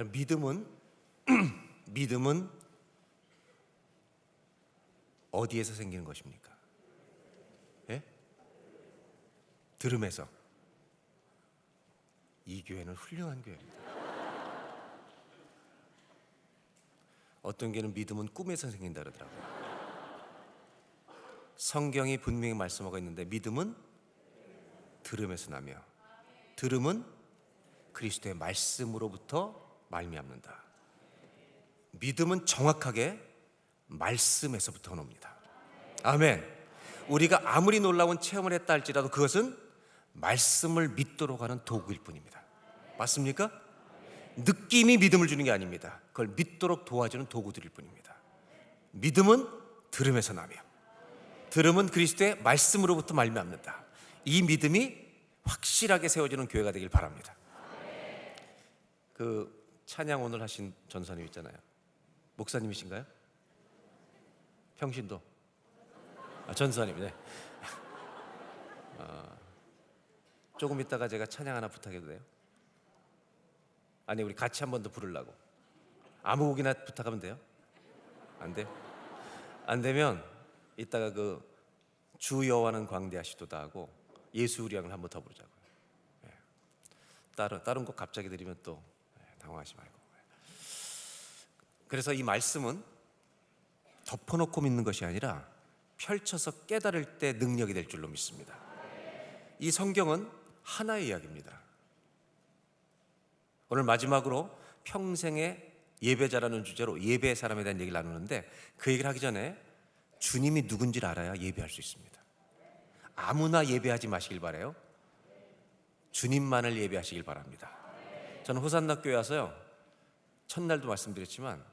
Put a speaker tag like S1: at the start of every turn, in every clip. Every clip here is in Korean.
S1: 믿음은 믿음은 어디에서 생기는 것입니까? 예? 들음에서. 이 교회는 훌륭한 교회입니다. 어떤 교회는 믿음은 꿈에서 생긴다 그러더라고요. 성경이 분명히 말씀하고 있는데 믿음은 들음에서 나며 들음은 그리스도의 말씀으로부터 말미암는다. 믿음은 정확하게 말씀에서부터 옵니다. 아멘. 우리가 아무리 놀라운 체험을 했다 할지라도 그것은 말씀을 믿도록 하는 도구일 뿐입니다. 맞습니까? 느낌이 믿음을 주는 게 아닙니다. 그걸 믿도록 도와주는 도구들일 뿐입니다. 믿음은 들음에서 나며 들음은 그리스도의 말씀으로부터 말미암는다. 이 믿음이 확실하게 세워지는 교회가 되길 바랍니다. 그 찬양 오늘 하신 전사님 있잖아요. 목사님이신가요? 평신도 전사님이네. 조금 있다가 제가 찬양 하나 부탁해도 돼요? 아니, 우리 같이 한 번 더 부르려고. 아무 곡이나 부탁하면 돼요? 안 돼요? 안 되면 이따가 그 주 여호와는 광대하시도다 하고 예수 우리 양을 한 번 더 부르자고요. 다른 곡 갑자기 드리면 또 당황하지 말고. 그래서 이 말씀은 덮어놓고 믿는 것이 아니라 펼쳐서 깨달을 때 능력이 될 줄로 믿습니다. 이 성경은 하나의 이야기입니다. 오늘 마지막으로 평생의 예배자라는 주제로 예배의 사람에 대한 얘기를 나누는데, 그 얘기를 하기 전에 주님이 누군지를 알아야 예배할 수 있습니다. 아무나 예배하지 마시길 바라요. 주님만을 예배하시길 바랍니다. 저는 호산나 교회 와서요, 첫날도 말씀드렸지만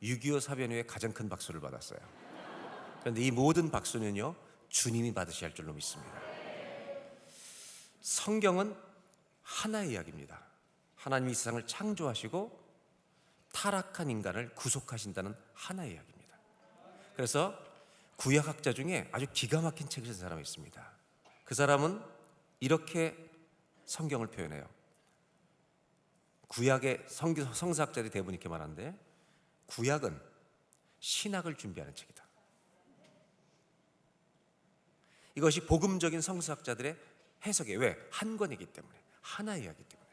S1: 6.25 사변 후에 가장 큰 박수를 받았어요. 그런데 이 모든 박수는요, 주님이 받으셔야 할 줄로 믿습니다. 성경은 하나의 이야기입니다. 하나님이 이 세상을 창조하시고 타락한 인간을 구속하신다는 하나의 이야기입니다. 그래서 구약학자 중에 아주 기가 막힌 책을 쓴 사람이 있습니다. 그 사람은 이렇게 성경을 표현해요. 구약의 성서학자들이 대부분 이렇게 말하는데, 구약은 신학을 준비하는 책이다. 이것이 복음적인 성서학자들의 해석이에요. 왜? 한 권이기 때문에, 하나의 이야기 때문에.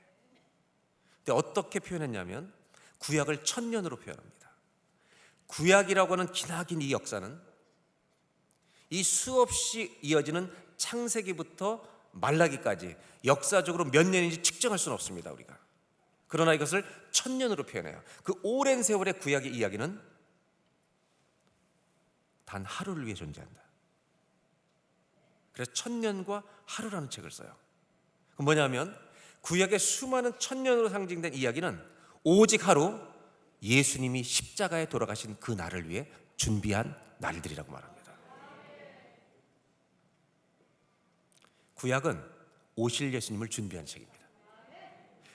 S1: 근데 어떻게 표현했냐면 구약을 1000년으로 표현합니다. 구약이라고 하는 기나긴 이 역사는 이 수없이 이어지는 창세기부터 말라기까지 역사적으로 몇 년인지 측정할 수는 없습니다, 우리가. 그러나 이것을 1000년으로 표현해요. 그 오랜 세월의 구약의 이야기는 단 하루를 위해 존재한다. 그래서 1000년과 하루라는 책을 써요. 그건 뭐냐면 구약의 수많은 1000년으로 상징된 이야기는 오직 하루, 예수님이 십자가에 돌아가신 그 날을 위해 준비한 날들이라고 말합니다. 구약은 오실 예수님을 준비한 책입니다.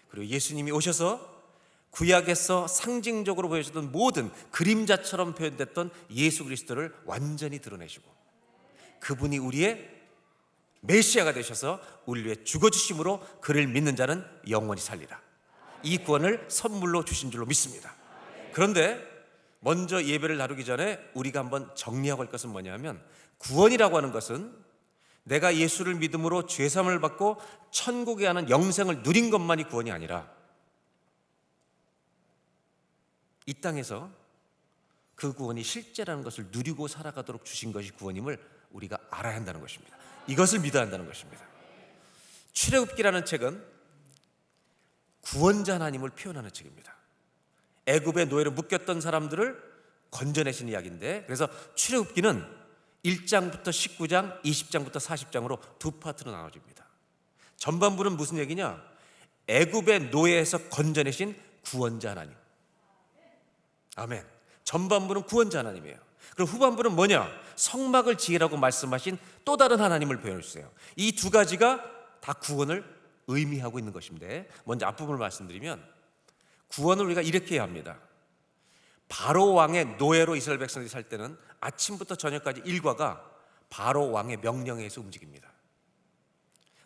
S1: 그리고 예수님이 오셔서 구약에서 상징적으로 보여주던 모든 그림자처럼 표현됐던 예수 그리스도를 완전히 드러내시고, 그분이 우리의 메시아가 되셔서 우리를 위해 죽어주심으로 그를 믿는 자는 영원히 살리라. 이 구원을 선물로 주신 줄로 믿습니다. 그런데 먼저 예배를 다루기 전에 우리가 한번 정리하고 할 것은 뭐냐면, 구원이라고 하는 것은 내가 예수를 믿음으로 죄사함을 받고 천국에 가는 영생을 누린 것만이 구원이 아니라 이 땅에서 그 구원이 실제라는 것을 누리고 살아가도록 주신 것이 구원임을 우리가 알아야 한다는 것입니다. 이것을 믿어야 한다는 것입니다. 출애굽기라는 책은 구원자 하나님을 표현하는 책입니다. 애굽의 노예로 묶였던 사람들을 건져내신 이야기인데, 그래서 출애굽기는 1장부터 19장, 20장부터 40장으로 두 파트로 나눠집니다. 전반부는 무슨 얘기냐? 애굽의 노예에서 건져내신 구원자 하나님. 아멘. 전반부는 구원자 하나님이에요. 그리고 후반부는 뭐냐? 성막을 지으라고 말씀하신 또 다른 하나님을 표현해 주세요. 이 두 가지가 다 구원을 의미하고 있는 것인데, 먼저 앞부분을 말씀드리면, 구원을 우리가 이렇게 해야 합니다. 바로 왕의 노예로 이스라엘 백성들이 살 때는 아침부터 저녁까지 일과가 바로 왕의 명령에 의해서 움직입니다.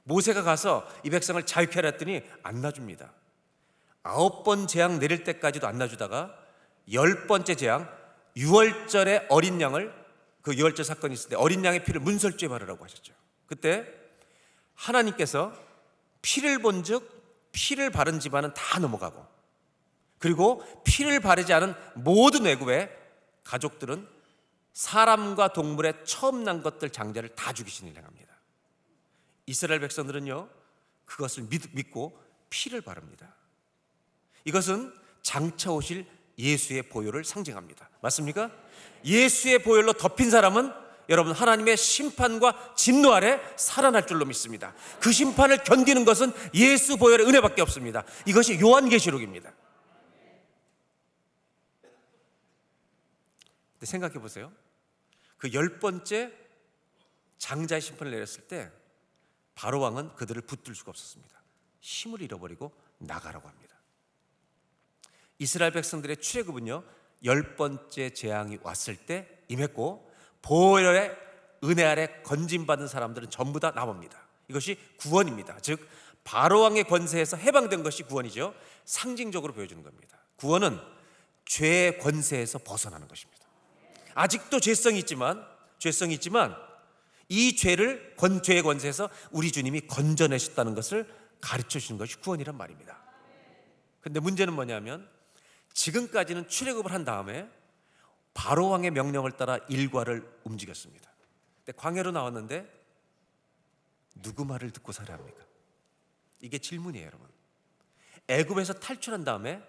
S1: 모세가 가서 이 백성을 자유케 하라 했더니 안 놔줍니다. 9번 재앙 내릴 때까지도 안 놔주다가 10번째 재앙, 유월절에 어린 양을, 그 유월절 사건이 있을 때 어린 양의 피를 문설주에 바르라고 하셨죠. 그때 하나님께서 피를 본즉 피를 바른 집안은 다 넘어가고, 그리고 피를 바르지 않은 모든 애굽의 가족들은 사람과 동물의 처음 난 것들 장자를 다 죽이시는 일을 행합니다. 이스라엘 백성들은요, 그것을 믿고 피를 바릅니다. 이것은 장차 오실 예수의 보혈을 상징합니다. 맞습니까? 예수의 보혈로 덮인 사람은 여러분 하나님의 심판과 진노 아래 살아날 줄로 믿습니다. 그 심판을 견디는 것은 예수 보혈의 은혜밖에 없습니다. 이것이 요한계시록입니다. 근데 생각해 보세요. 그 10번째 장자의 심판을 내렸을 때 바로 왕은 그들을 붙들 수가 없었습니다. 힘을 잃어버리고 나가라고 합니다. 이스라엘 백성들의 출애굽은요, 10번째 재앙이 왔을 때 임했고, 보혈의 은혜 아래 건짐받은 사람들은 전부 다 나옵니다. 이것이 구원입니다. 즉 바로왕의 권세에서 해방된 것이 구원이죠. 상징적으로 보여주는 겁니다. 구원은 죄의 권세에서 벗어나는 것입니다. 아직도 죄성이 있지만 이 죄의 권세에서 우리 주님이 건져내셨다는 것을 가르쳐 주시는 것이 구원이란 말입니다. 그런데 문제는 뭐냐면, 지금까지는 출애굽을 한 다음에 바로왕의 명령을 따라 일과를 움직였습니다. 근데 광야로 나왔는데 누구 말을 듣고 살아야 합니까? 이게 질문이에요, 여러분. 애굽에서 탈출한 다음에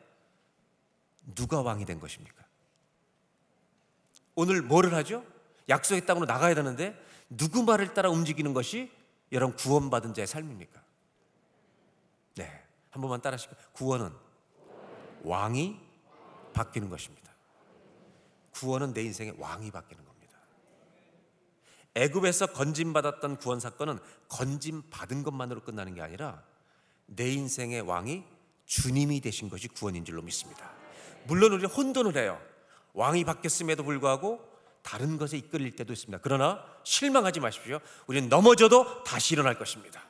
S1: 누가 왕이 된 것입니까? 오늘 뭐를 하죠? 약속의 땅으로 나가야 되는데 누구 말을 따라 움직이는 것이 여러분 구원받은 자의 삶입니까? 네, 한 번만 따라 하실까요? 구원은 왕이 바뀌는 것입니다. 구원은 내 인생의 왕이 바뀌는 겁니다. 애굽에서 건짐받았던 구원 사건은 건짐받은 것만으로 끝나는 게 아니라 내 인생의 왕이 주님이 되신 것이 구원인 줄로 믿습니다. 물론 우리는 혼돈을 해요. 왕이 바뀌었음에도 불구하고 다른 것에 이끌릴 때도 있습니다. 그러나 실망하지 마십시오. 우리는 넘어져도 다시 일어날 것입니다.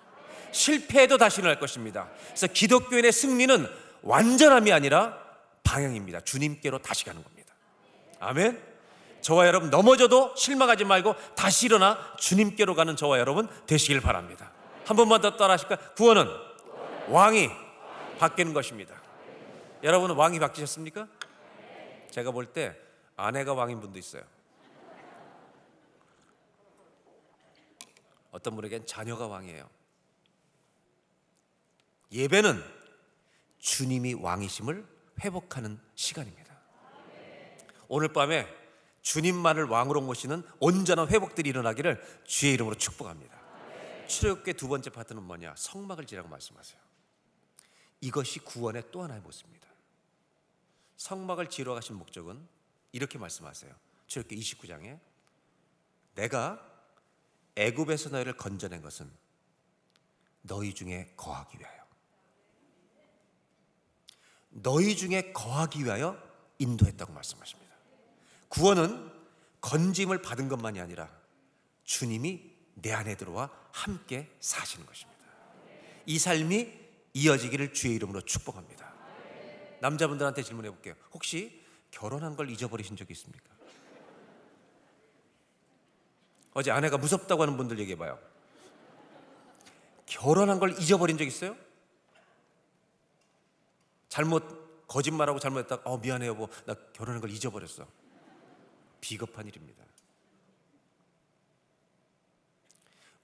S1: 실패해도 다시 일어날 것입니다. 그래서 기독교인의 승리는 완전함이 아니라 방향입니다. 주님께로 다시 가는 겁니다. 아멘. 저와 여러분 넘어져도 실망하지 말고 다시 일어나 주님께로 가는 저와 여러분 되시길 바랍니다. 한 번만 더 따라 하실까요? 구원은 왕이 바뀌는 것입니다. 여러분은 왕이 바뀌셨습니까? 제가 볼 때 아내가 왕인 분도 있어요. 어떤 분에겐 자녀가 왕이에요. 예배는 주님이 왕이심을 회복하는 시간입니다. 오늘 밤에 주님만을 왕으로 모시는 온전한 회복들이 일어나기를 주의 이름으로 축복합니다. 출애굽기의 두 번째 파트는 뭐냐? 성막을 지라고 말씀하세요. 이것이 구원의 또 하나의 모습입니다. 성막을 지으러 가신 목적은 이렇게 말씀하세요. 출애굽기 29장에 내가 애굽에서 너희를 건져낸 것은 너희 중에 거하기 위하여, 너희 중에 거하기 위하여 인도했다고 말씀하십니다. 구원은 건짐을 받은 것만이 아니라 주님이 내 안에 들어와 함께 사시는 것입니다. 이 삶이 이어지기를 주의 이름으로 축복합니다. 남자분들한테 질문해 볼게요. 혹시 결혼한 걸 잊어버리신 적이 있습니까? 어제 아내가 무섭다고 하는 분들 얘기해 봐요. 결혼한 걸 잊어버린 적 있어요? 거짓말하고 잘못했다가 미안해 여보, 나 결혼한 걸 잊어버렸어. 비겁한 일입니다.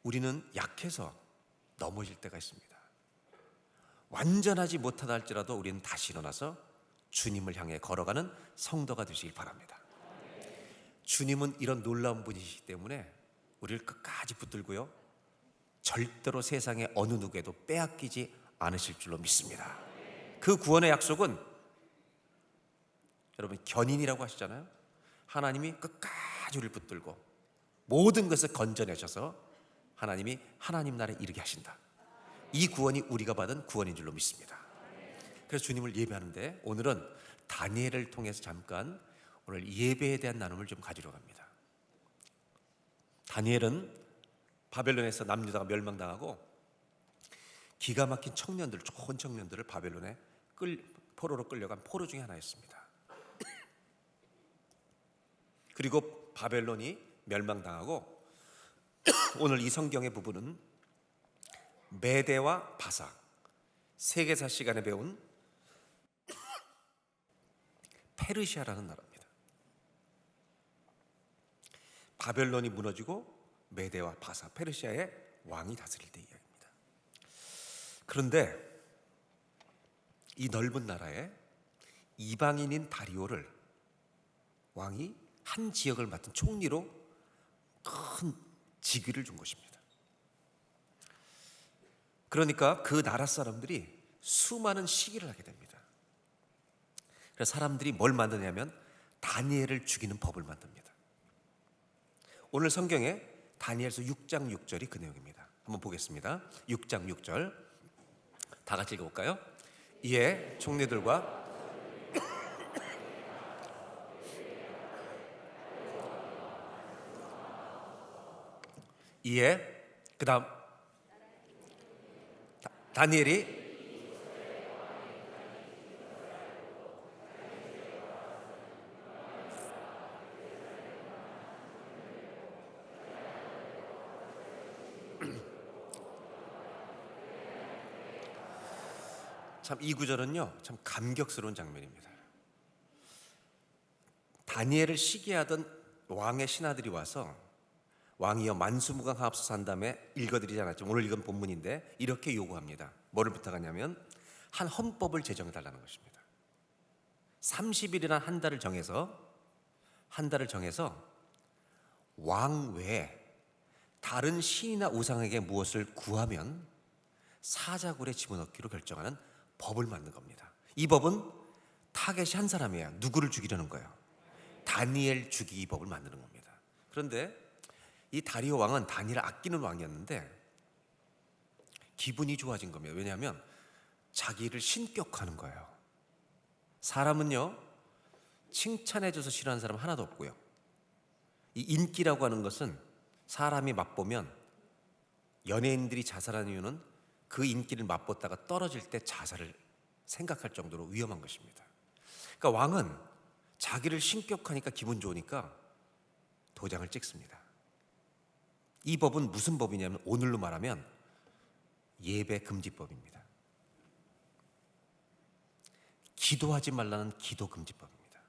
S1: 우리는 약해서 넘어질 때가 있습니다. 완전하지 못하다 할지라도 우리는 다시 일어나서 주님을 향해 걸어가는 성도가 되시길 바랍니다. 주님은 이런 놀라운 분이시기 때문에 우리를 끝까지 붙들고요, 절대로 세상의 어느 누구에도 빼앗기지 않으실 줄로 믿습니다. 그 구원의 약속은 여러분 견인이라고 하시잖아요. 하나님이 끝까지 우리를 붙들고 모든 것을 건져내셔서 하나님이 하나님 나라에 이르게 하신다. 이 구원이 우리가 받은 구원인 줄로 믿습니다. 그래서 주님을 예배하는데 오늘은 다니엘을 통해서 잠깐 오늘 예배에 대한 나눔을 좀 가지러 갑니다. 다니엘은 바벨론에서 남유다가 멸망당하고 기가 막힌 청년들, 좋은 청년들을 바벨론에 포로로 끌려간 포로 중에 하나였습니다. 그리고 바벨론이 멸망당하고 오늘 이 성경의 부분은 메대와 바사, 세계사 시간에 배운 페르시아라는 나라입니다. 바벨론이 무너지고 메대와 바사, 페르시아의 왕이 다스릴 때 이야기입니다. 그런데 이 넓은 나라에 이방인인 다리오를 왕이 한 지역을 맡은 총리로 큰 직위를 준 것입니다. 그러니까 그 나라 사람들이 수많은 시기를 하게 됩니다. 그래서 사람들이 뭘 만드냐면 다니엘을 죽이는 법을 만듭니다. 오늘 성경에 다니엘서 6장 6절이 그 내용입니다. 한번 보겠습니다. 6장 6절 다 같이 읽어볼까요? 이에 총리들과 그 다음 다니엘이 참 이 구절은요 참 감격스러운 장면입니다. 다니엘을 시기하던 왕의 신하들이 와서 왕이여 만수무강하옵소서 한 다음에 읽어드리지 않았지만 오늘 읽은 본문인데 이렇게 요구합니다. 뭐를 부탁하냐면 한 헌법을 제정해 달라는 것입니다. 30일이나 한 달을 정해서 왕 외에 다른 신이나 우상에게 무엇을 구하면 사자굴에 집어넣기로 결정하는 법을 만든 겁니다. 이 법은 타겟이 한 사람이에요. 누구를 죽이려는 거예요? 다니엘 죽이기 법을 만드는 겁니다. 그런데 이 다리오 왕은 다니엘을 아끼는 왕이었는데 기분이 좋아진 겁니다. 왜냐하면 자기를 신격화하는 거예요. 사람은요 칭찬해줘서 싫어하는 사람 하나도 없고요. 이 인기라고 하는 것은 사람이 맛보면 연예인들이 자살하는 이유는 그 인기를 맛봤다가 떨어질 때 자살을 생각할 정도로 위험한 것입니다. 그러니까 왕은 자기를 신격하니까 기분 좋으니까 도장을 찍습니다. 이 법은 무슨 법이냐면 오늘로 말하면 예배 금지법입니다. 기도하지 말라는 기도 금지법입니다.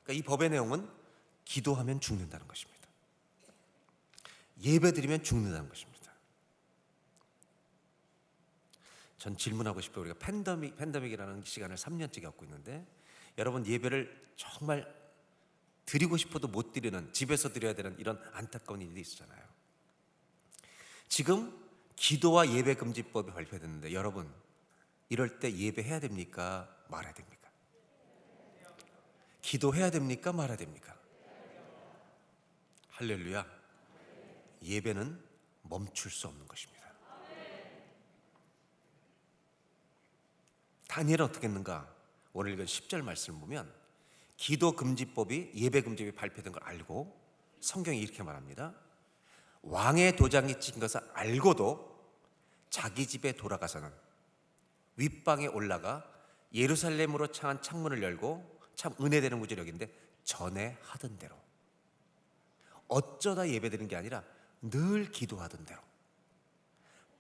S1: 그러니까 이 법의 내용은 기도하면 죽는다는 것입니다. 예배 드리면 죽는다는 것입니다. 전 질문하고 싶어요. 우리가 팬데믹이라는 시간을 3년째 겪고 있는데 여러분 예배를 정말 드리고 싶어도 못 드리는, 집에서 드려야 되는 이런 안타까운 일이 있잖아요. 지금 기도와 예배 금지법이 발표됐는데 여러분 이럴 때 예배해야 됩니까? 말아야 됩니까? 기도해야 됩니까? 말아야 됩니까? 할렐루야. 예배는 멈출 수 없는 것입니다. 다니엘은 어떻게 했는가? 오늘 읽은 10절 말씀을 보면 기도 금지법이 예배 금지법이 발표된 걸 알고 성경이 이렇게 말합니다. 왕의 도장이 찍힌 것을 알고도 자기 집에 돌아가서는 윗방에 올라가 예루살렘으로 향한 창문을 열고 참 은혜되는 구절역인데 전에 하던 대로 어쩌다 예배드리는 게 아니라 늘 기도하던 대로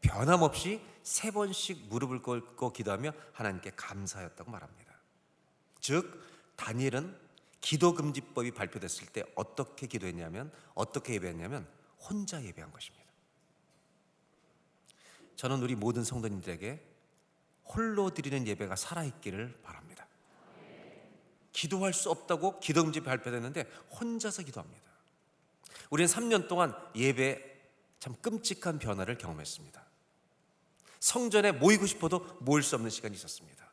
S1: 변함없이 3번씩 무릎을 꿇고 기도하며 하나님께 감사하였다고 말합니다. 즉 다니엘은 기도금지법이 발표됐을 때 어떻게 예배했냐면 혼자 예배한 것입니다. 저는 우리 모든 성도님들에게 홀로 드리는 예배가 살아있기를 바랍니다. 기도할 수 없다고 기도금지 발표됐는데 혼자서 기도합니다. 우리는 3년 동안 예배에 참 끔찍한 변화를 경험했습니다. 성전에 모이고 싶어도 모일 수 없는 시간이 있었습니다.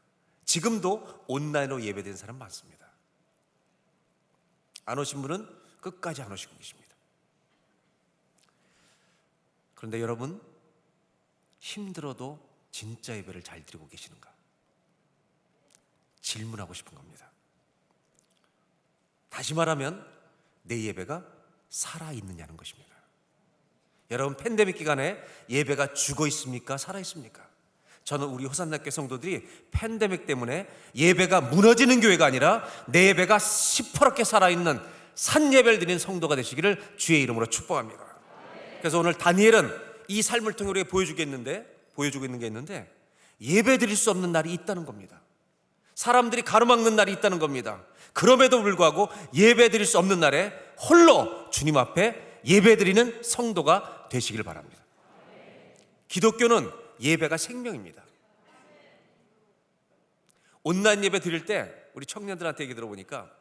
S1: 지금도 온라인으로 예배드리는 사람 많습니다. 안 오신 분은 끝까지 안 오시고 계십니다. 그런데 여러분 힘들어도 진짜 예배를 잘 드리고 계시는가? 질문하고 싶은 겁니다. 다시 말하면 내 예배가 살아있느냐는 것입니다. 여러분 팬데믹 기간에 예배가 죽어 있습니까? 살아 있습니까? 저는 우리 호산나교회 성도들이 팬데믹 때문에 예배가 무너지는 교회가 아니라 내 예배가 시퍼렇게 살아있는 산 예배를 드리는 성도가 되시기를 주의 이름으로 축복합니다. 그래서 오늘 다니엘은 이 삶을 통해 우리에게 보여주고 있는 게 있는데 예배 드릴 수 없는 날이 있다는 겁니다. 사람들이 가로막는 날이 있다는 겁니다. 그럼에도 불구하고 예배 드릴 수 없는 날에 홀로 주님 앞에 예배 드리는 성도가 되시길 바랍니다. 기독교는 예배가 생명입니다. 온라인 예배 드릴 때 우리 청년들한테 얘기 들어보니까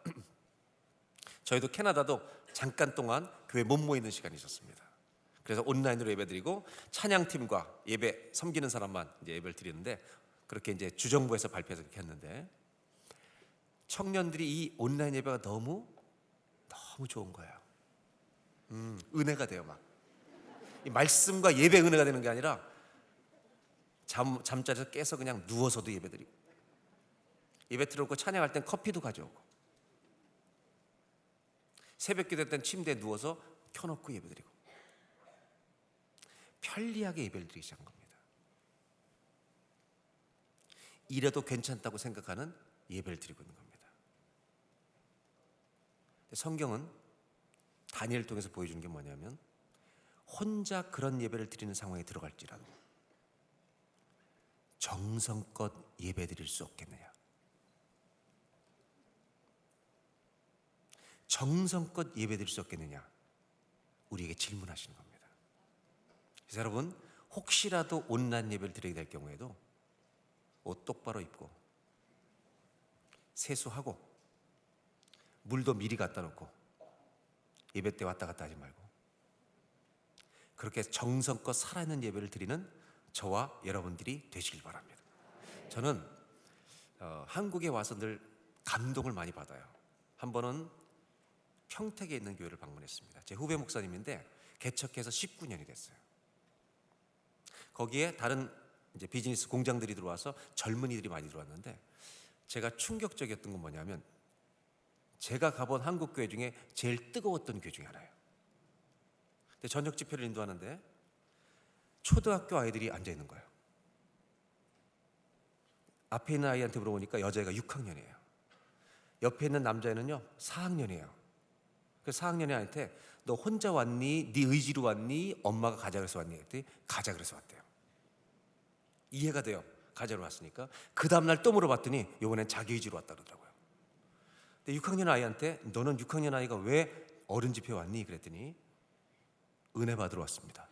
S1: 저희도 캐나다도 잠깐 동안 교회 못 모이는 시간이 있었습니다. 그래서 온라인으로 예배 드리고 찬양팀과 예배 섬기는 사람만 이제 예배를 드리는데, 그렇게 이제 주정부에서 발표해서 그렇게 했는데, 청년들이 이 온라인 예배가 너무 좋은 거예요. 은혜가 돼요. 막 이 말씀과 예배 은혜가 되는 게 아니라 잠자리에서 깨서 그냥 누워서도 예배 드리고, 예배 들어오고 찬양할 땐 커피도 가져오고, 새벽 기도 땐 침대에 누워서 켜놓고 예배 드리고, 편리하게 예배를 드리기 시작한 겁니다. 이래도 괜찮다고 생각하는 예배를 드리고 있는 겁니다. 성경은 다니엘을 통해서 보여주는 게 뭐냐면, 혼자 그런 예배를 드리는 상황에 들어갈지라도 정성껏 예배 드릴 수 없겠느냐, 정성껏 예배 드릴 수 없겠느냐, 우리에게 질문하시는 겁니다. 그래서 여러분, 혹시라도 온라인 예배를 드리게 될 경우에도 옷 똑바로 입고 세수하고 물도 미리 갖다 놓고 예배 때 왔다 갔다 하지 말고 그렇게 정성껏 살아있는 예배를 드리는 저와 여러분들이 되시길 바랍니다. 저는 한국에 와서 늘 감동을 많이 받아요. 한 번은 평택에 있는 교회를 방문했습니다. 제 후배 목사님인데 개척해서 19년이 됐어요. 거기에 다른 이제 비즈니스 공장들이 들어와서 젊은이들이 많이 들어왔는데, 제가 충격적이었던 건 뭐냐면, 제가 가본 한국 교회 중에 제일 뜨거웠던 교회 중에 하나예요. 근데 저녁 집회를 인도하는데 초등학교 아이들이 앉아 있는 거예요. 앞에 있는 아이한테 물어보니까 여자애가 6학년이에요. 옆에 있는 남자애는요 4학년이에요. 그래서 4학년의 아이한테 너 혼자 왔니? 네 의지로 왔니? 엄마가 가자 그래서 왔니? 했더니 가자 그래서 왔대요. 이해가 돼요. 가자로 왔으니까. 그 다음날 또 물어봤더니 이번엔 자기 의지로 왔다 그러더라고요. 근데 6학년 아이한테 너는 6학년 아이가 왜 어른 집회 왔니? 그랬더니 은혜 받으러 왔습니다.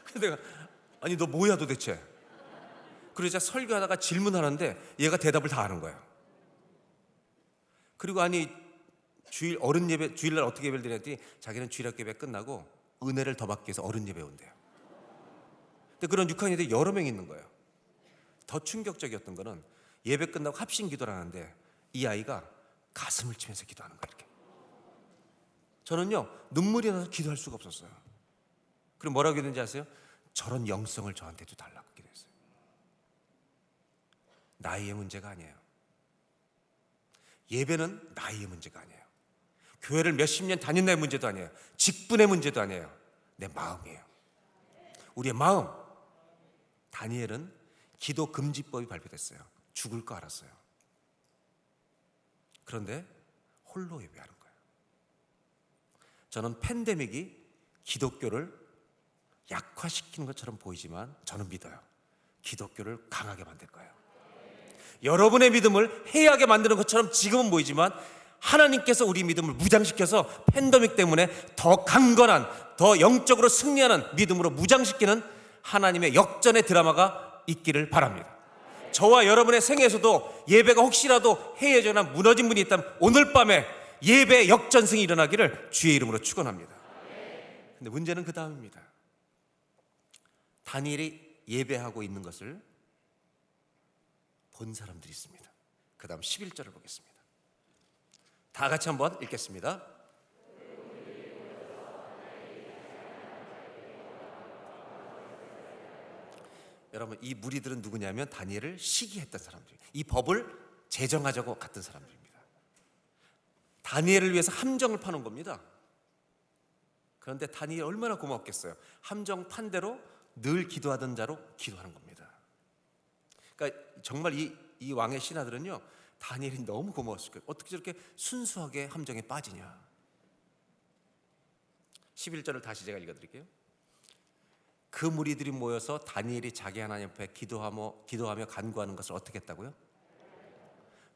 S1: 근데 내가 아니 너 뭐야 도대체? 그러자 설교하다가 질문하는데 얘가 대답을 다 하는 거예요. 그리고 아니 어른 예배 주일날 어떻게 예배를 드렸더니 자기는 주일학교 예배 끝나고 은혜를 더 받기 위해서 어른 예배 온대요. 근데 그런 6학년들이 여러 명 있는 거예요. 더 충격적이었던 거는 예배 끝나고 합심 기도를 하는데 이 아이가 가슴을 치면서 기도하는 거예요. 이렇게. 저는요 눈물이 나서 기도할 수가 없었어요. 그럼 뭐라고 기도했는지 아세요? 저런 영성을 저한테도 달라고 기도했어요. 나이의 문제가 아니에요. 예배는 나이의 문제가 아니에요. 교회를 몇십 년 다닌다의 문제도 아니에요. 직분의 문제도 아니에요. 내 마음이에요. 우리의 마음. 다니엘은 기도 금지법이 발표됐어요. 죽을 거 알았어요. 그런데 홀로 예배하는 거예요. 저는 팬데믹이 기독교를 약화시키는 것처럼 보이지만 저는 믿어요. 기독교를 강하게 만들 거예요. 여러분의 믿음을 해이하게 만드는 것처럼 지금은 보이지만 하나님께서 우리 믿음을 무장시켜서 팬데믹 때문에 더 강건한, 더 영적으로 승리하는 믿음으로 무장시키는 하나님의 역전의 드라마가 있기를 바랍니다. 저와 여러분의 생애에서도 예배가 혹시라도 해이해져나 무너진 분이 있다면 오늘 밤에 예배 역전승이 일어나기를 주의 이름으로 축원합니다. 근데 문제는 그 다음입니다. 다니엘이 예배하고 있는 것을 본 사람들이 있습니다. 그 다음 11절을 보겠습니다. 다 같이 한번 읽겠습니다. 여러분, 이 무리들은 누구냐면 다니엘을 시기했던 사람들이에요. 이 법을 제정하자고 갔던 사람들입니다. 다니엘을 위해서 함정을 파는 겁니다. 그런데 다니엘 얼마나 고맙겠어요. 함정 판 대로 늘 기도하던 자로 기도하는 겁니다. 그러니까 정말 이 왕의 신하들은요, 다니엘이 너무 고마웠을 거예요. 어떻게 저렇게 순수하게 함정에 빠지냐. 11절을 다시 제가 읽어드릴게요. 그 무리들이 모여서 다니엘이 자기 하나님 앞에 기도하며 간구하는 것을 어떻게 했다고요?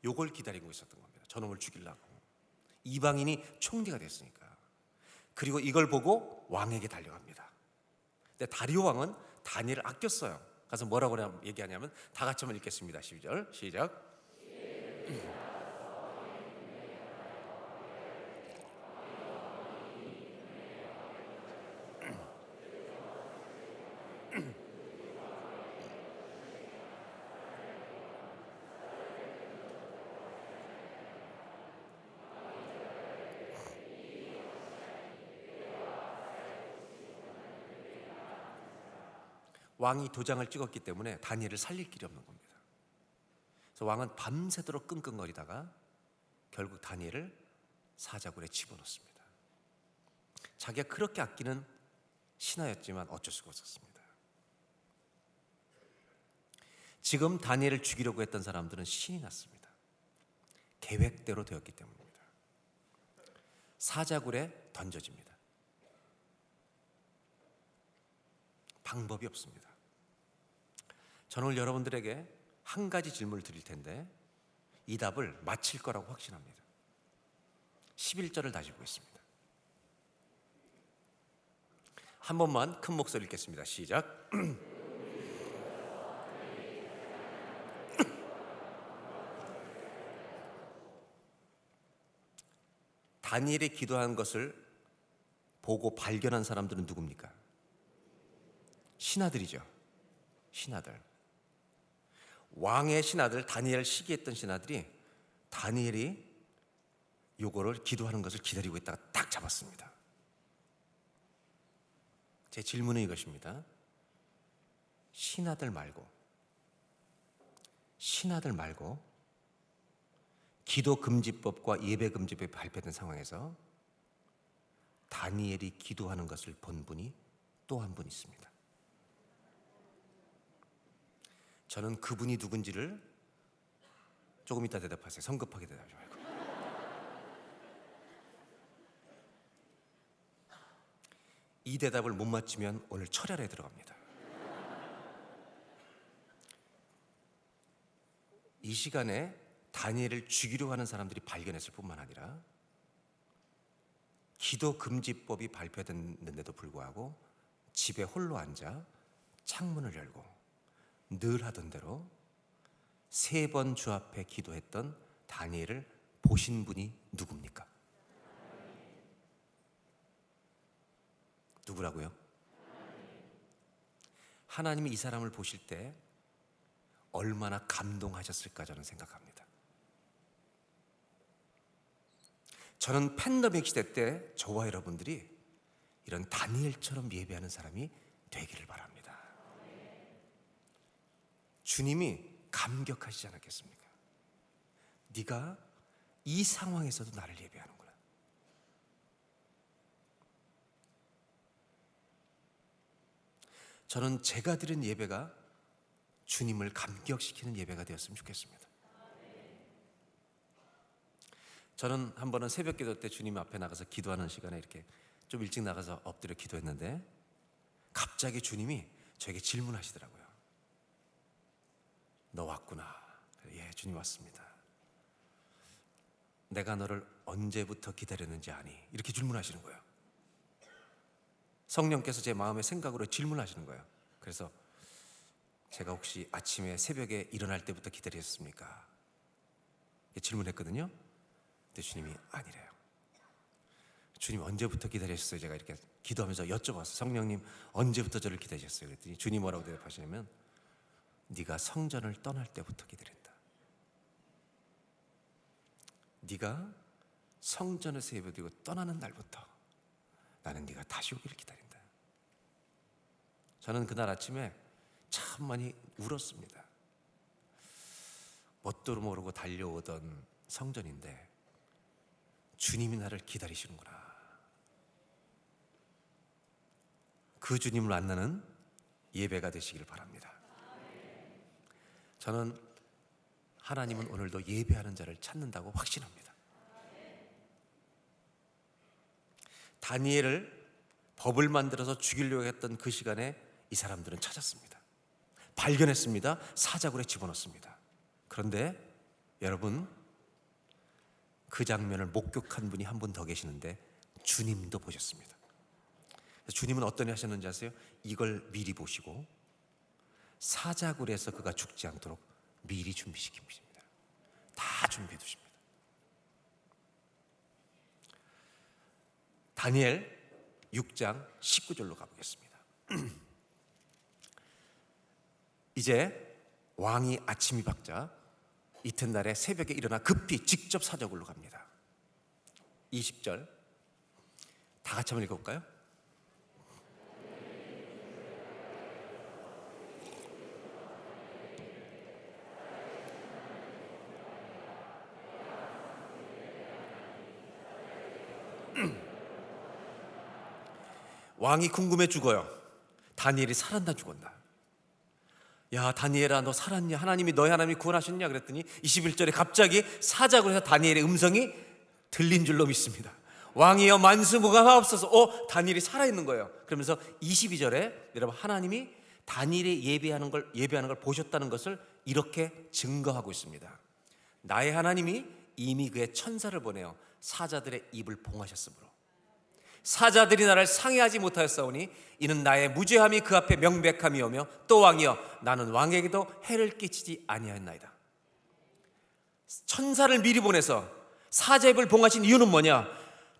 S1: 요걸 기다리고 있었던 겁니다. 저놈을 죽이려고. 이방인이 총리가 됐으니까. 그리고 이걸 보고 왕에게 달려갑니다. 근데 다리오 왕은 다니엘을 아꼈어요. 가서 뭐라고 얘기하냐면, 다 같이 한번 읽겠습니다. 12절 시작. 왕이 도장을 찍었기 때문에 다니엘을 살릴 길이 없는 겁니다. 그래서 왕은 밤새도록 끙끙거리다가 결국 다니엘을 사자굴에 집어넣습니다. 자기가 그렇게 아끼는 신하였지만 어쩔 수가 없었습니다. 지금 다니엘을 죽이려고 했던 사람들은 신이 났습니다. 계획대로 되었기 때문입니다. 사자굴에 던져집니다. 방법이 없습니다. 저는 오늘 여러분들에게 한 가지 질문을 드릴 텐데 이 답을 맞힐 거라고 확신합니다. 11절을 다시 보겠습니다. 한 번만 큰 목소리 읽겠습니다. 시작. 다니엘이 기도한 것을 보고 발견한 사람들은 누굽니까? 신하들이죠. 신하들. 왕의 신하들, 다니엘을 시기했던 신하들이 다니엘이 요거를 기도하는 것을 기다리고 있다가 딱 잡았습니다. 제 질문은 이것입니다. 신하들 말고 기도 금지법과 예배 금지법이 발표된 상황에서 다니엘이 기도하는 것을 본 분이 또 한 분 있습니다. 저는 그분이 누군지를 조금 이따 대답하세요. 성급하게 대답하지 말고. 이 대답을 못 맞히면 오늘 철야에 들어갑니다. 이 시간에 다니엘을 죽이려고 하는 사람들이 발견했을 뿐만 아니라 기도 금지법이 발표됐는데도 불구하고 집에 홀로 앉아 창문을 열고 늘 하던 대로 3번 주 앞에 기도했던 다니엘을 보신 분이 누굽니까? 누구라고요? 하나님이 이 사람을 보실 때 얼마나 감동하셨을까 저는 생각합니다. 저는 팬데믹 시대 때 저와 여러분들이 이런 다니엘처럼 예배하는 사람이 되기를 바랍니다. 주님이 감격하시지 않았겠습니까? 네가 이 상황에서도 나를 예배하는구나. 저는 제가 드린 예배가 주님을 감격시키는 예배가 되었으면 좋겠습니다. 저는 한 번은 새벽 기도 때 주님 앞에 나가서 기도하는 시간에 이렇게 좀 일찍 나가서 엎드려 기도했는데 갑자기 주님이 저에게 질문하시더라고요. 너 왔구나. 예, 주님 왔습니다. 내가 너를 언제부터 기다렸는지 아니? 이렇게 질문하시는 거예요. 성령께서 제 마음의 생각으로 질문하시는 거예요. 그래서 제가 혹시 아침에 새벽에 일어날 때부터 기다렸습니까? 질문했거든요. 근데 주님이 아니래요. 주님 언제부터 기다리셨어요? 제가 이렇게 기도하면서 여쭤봤어요. 성령님 언제부터 저를 기다리셨어요? 그랬더니 주님 뭐라고 대답하시냐면 네가 성전을 떠날 때부터 기다린다. 네가 성전에서 예배드리고 떠나는 날부터 나는 네가 다시 오기를 기다린다. 저는 그날 아침에 참 많이 울었습니다. 뭣도 모르고 달려오던 성전인데 주님이 나를 기다리시는구나. 그 주님을 만나는 예배가 되시길 바랍니다. 저는 하나님은 오늘도 예배하는 자를 찾는다고 확신합니다. 다니엘을 법을 만들어서 죽이려고 했던 그 시간에 이 사람들은 찾았습니다. 발견했습니다. 사자굴에 집어넣습니다. 그런데 여러분, 그 장면을 목격한 분이 한 분 더 계시는데 주님도 보셨습니다. 주님은 어떤 일 하셨는지 아세요? 이걸 미리 보시고 사자굴에서 그가 죽지 않도록 미리 준비시킵니다. 다 준비해 두십니다. 다니엘 6장 19절로 가보겠습니다. 이제 왕이 아침이 밝자 이튿날에 새벽에 일어나 급히 직접 사자굴로 갑니다. 20절 다 같이 한번 읽어볼까요? 왕이 궁금해 죽어요. 다니엘이 살았나 죽었나. 야, 다니엘아, 너 살았냐? 하나님이 너희 하나님이 구원하셨냐? 그랬더니 21절에 갑자기 사자굴에서 다니엘의 음성이 들린 줄로 믿습니다. 왕이여 만수무강하옵소서. 다니엘이 살아있는 거예요. 그러면서 22절에 여러분, 하나님이 다니엘이 예배하는 걸 보셨다는 것을 이렇게 증거하고 있습니다. 나의 하나님이 이미 그의 천사를 보내어 사자들의 입을 봉하셨으므로 사자들이 나를 상해하지 못하였사오니 이는 나의 무죄함이 그 앞에 명백함이오며 또 왕이여 나는 왕에게도 해를 끼치지 아니하였나이다. 천사를 미리 보내서 사자 입을 봉하신 이유는 뭐냐?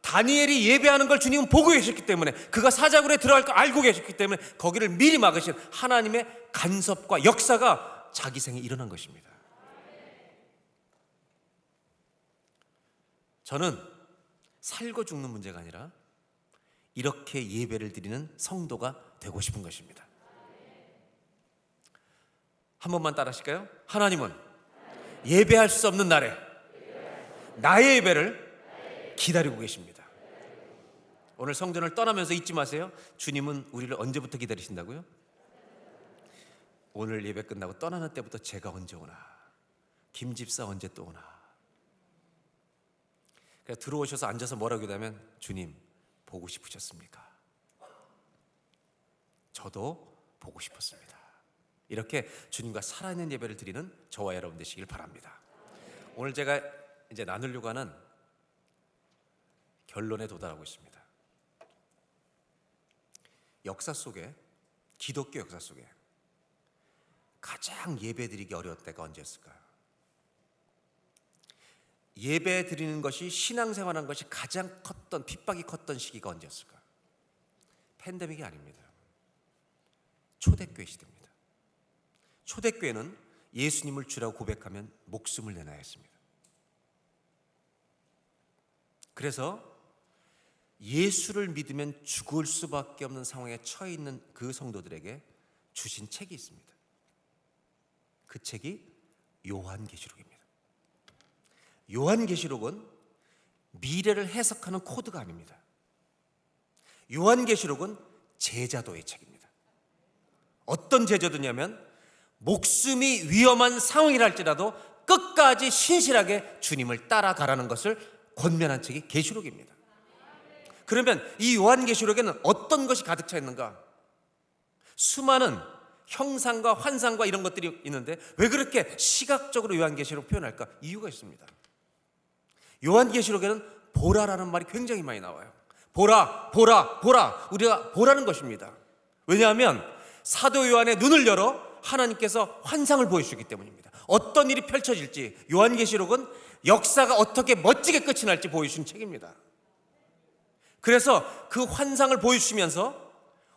S1: 다니엘이 예배하는 걸 주님은 보고 계셨기 때문에, 그가 사자굴에 들어갈 걸 알고 계셨기 때문에 거기를 미리 막으신 하나님의 간섭과 역사가 자기 생에 일어난 것입니다. 저는 살고 죽는 문제가 아니라 이렇게 예배를 드리는 성도가 되고 싶은 것입니다. 한 번만 따라 하실까요? 하나님은 예배할 수 없는 날에 나의 예배를 기다리고 계십니다. 오늘 성전을 떠나면서 잊지 마세요. 주님은 우리를 언제부터 기다리신다고요? 오늘 예배 끝나고 떠나는 때부터 제가 언제 오나, 김 집사 언제 또 오나. 그래서 들어오셔서 앉아서 뭐라고 기도하면, 주님 보고 싶으셨습니까? 저도 보고 싶었습니다. 이렇게 주님과 살아있는 예배를 드리는 저와 여러분 되시길 바랍니다. 오늘 제가 이제 나누려고 하는 결론에 도달하고 있습니다. 역사 속에, 기독교 역사 속에 가장 예배 드리기 어려웠을 때가 언제였을까요? 예배 드리는 것이, 신앙생활하는 것이 가장 컸던, 핍박이 컸던 시기가 언제였을까요? 팬데믹이 아닙니다. 초대교회 시대입니다. 초대교회는 예수님을 주라고 고백하면 목숨을 내놔야 했습니다. 그래서 예수를 믿으면 죽을 수밖에 없는 상황에 처해 있는 그 성도들에게 주신 책이 있습니다. 그 책이 요한계시록입니다. 요한계시록은 미래를 해석하는 코드가 아닙니다. 요한계시록은 제자도의 책입니다. 어떤 제자도냐면 목숨이 위험한 상황이라 할지라도 끝까지 신실하게 주님을 따라가라는 것을 권면한 책이 계시록입니다. 그러면 이 요한계시록에는 어떤 것이 가득 차 있는가? 수많은 형상과 환상과 이런 것들이 있는데 왜 그렇게 시각적으로 요한계시록 표현할까? 이유가 있습니다. 요한계시록에는 보라라는 말이 굉장히 많이 나와요. 보라, 보라, 보라. 우리가 보라는 것입니다. 왜냐하면 사도 요한의 눈을 열어 하나님께서 환상을 보여주셨기 때문입니다. 어떤 일이 펼쳐질지, 요한계시록은 역사가 어떻게 멋지게 끝이 날지 보여주신 책입니다. 그래서 그 환상을 보여주시면서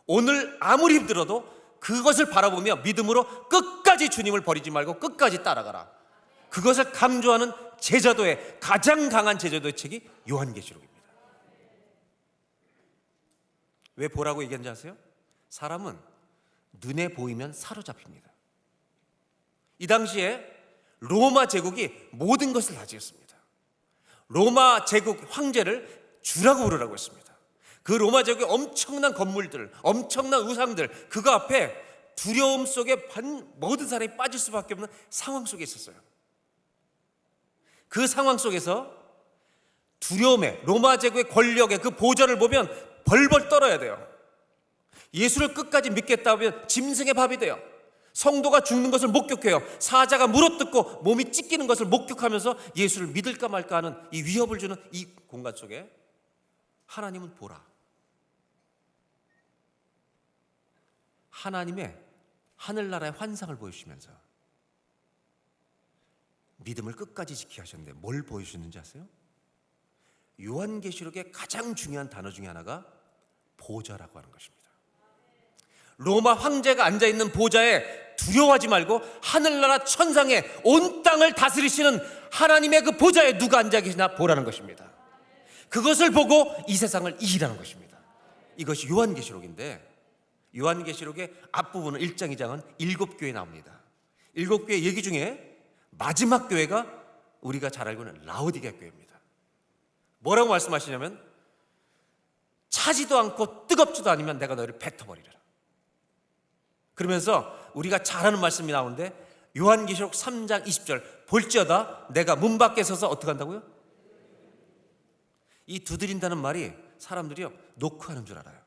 S1: 오늘 아무리 힘들어도 그것을 바라보며 믿음으로 끝까지 주님을 버리지 말고 끝까지 따라가라, 그것을 강조하는 제자도의 가장 강한 제자도의 책이 요한계시록입니다. 왜 보라고 얘기하는지 아세요? 사람은 눈에 보이면 사로잡힙니다. 이 당시에 로마 제국이 모든 것을 가지었습니다. 로마 제국 황제를 주라고 부르라고 했습니다. 그 로마 제국의 엄청난 건물들, 엄청난 우상들, 그거 앞에 두려움 속에 모든 사람이 빠질 수밖에 없는 상황 속에 있었어요. 그 상황 속에서 두려움에, 로마 제국의 권력의 그 보좌를 보면 벌벌 떨어야 돼요. 예수를 끝까지 믿겠다 하면 짐승의 밥이 돼요. 성도가 죽는 것을 목격해요. 사자가 물어뜯고 몸이 찢기는 것을 목격하면서 예수를 믿을까 말까 하는 이 위협을 주는 이 공간 속에 하나님은 보라, 하나님의 하늘나라의 환상을 보여주시면서 믿음을 끝까지 지키게 하셨는데 뭘 보여주셨는지 아세요? 요한계시록의 가장 중요한 단어 중에 하나가 보좌라고 하는 것입니다. 로마 황제가 앉아있는 보좌에 두려워하지 말고 하늘나라 천상에 온 땅을 다스리시는 하나님의 그 보좌에 누가 앉아 계시나 보라는 것입니다. 그것을 보고 이 세상을 이기라는 것입니다. 이것이 요한계시록인데, 요한계시록의 앞부분은 1장 2장은 7교회 나옵니다. 7교회 얘기 중에 마지막 교회가 우리가 잘 알고 있는 라오디게아 교회입니다. 뭐라고 말씀하시냐면 차지도 않고 뜨겁지도 않으면 내가 너희를 뱉어버리리라. 그러면서 우리가 잘 아는 말씀이 나오는데 요한계시록 3장 20절 볼지어다 내가 문 밖에 서서 어떻게 한다고요? 이 두드린다는 말이 사람들이요 노크하는 줄 알아요.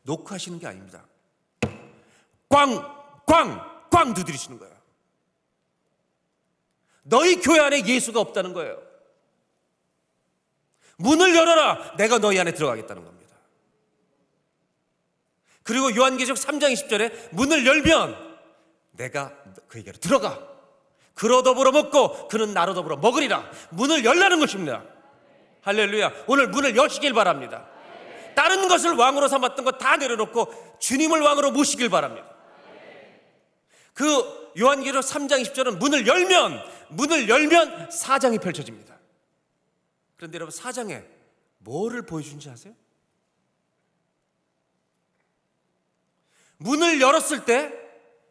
S1: 노크하시는 게 아닙니다. 꽝 두드리시는 거예요. 너희 교회 안에 예수가 없다는 거예요. 문을 열어라. 내가 너희 안에 들어가겠다는 겁니다. 그리고 요한계시록 3장 20절에 문을 열면 내가 그에게로 들어가 그로 더불어 먹고 그는 나로 더불어 먹으리라. 문을 열라는 것입니다. 할렐루야. 오늘 문을 여시길 바랍니다. 다른 것을 왕으로 삼았던 거 다 내려놓고 주님을 왕으로 모시길 바랍니다. 그 요한계시록 3장 20절은 문을 열면 4장이 펼쳐집니다. 그런데 여러분 4장에 뭐를 보여주는지 아세요? 문을 열었을 때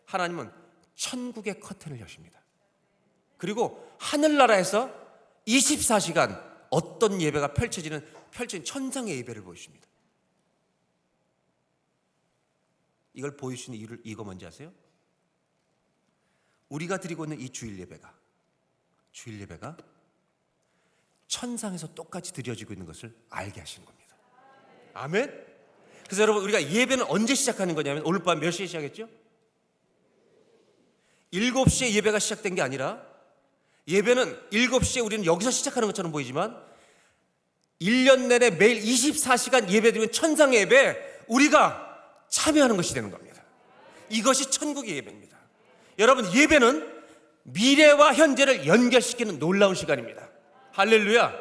S1: 하나님은 천국의 커튼을 여십니다. 그리고 하늘나라에서 24시간 어떤 예배가 펼쳐진 천상의 예배를 보여줍니다. 이걸 보여주시는 이유를 이거 뭔지 아세요? 우리가 드리고 있는 이 주일 예배가 천상에서 똑같이 드려지고 있는 것을 알게 하시는 겁니다. 아멘. 그래서 여러분 우리가 예배는 언제 시작하는 거냐면 오늘 밤 몇 시에 시작했죠? 7시에 예배가 시작된 게 아니라 예배는 7시에 우리는 여기서 시작하는 것처럼 보이지만 1년 내내 매일 24시간 예배드리는 천상의 예배에 우리가 참여하는 것이 되는 겁니다. 이것이 천국의 예배입니다. 여러분 예배는 미래와 현재를 연결시키는 놀라운 시간입니다. 할렐루야.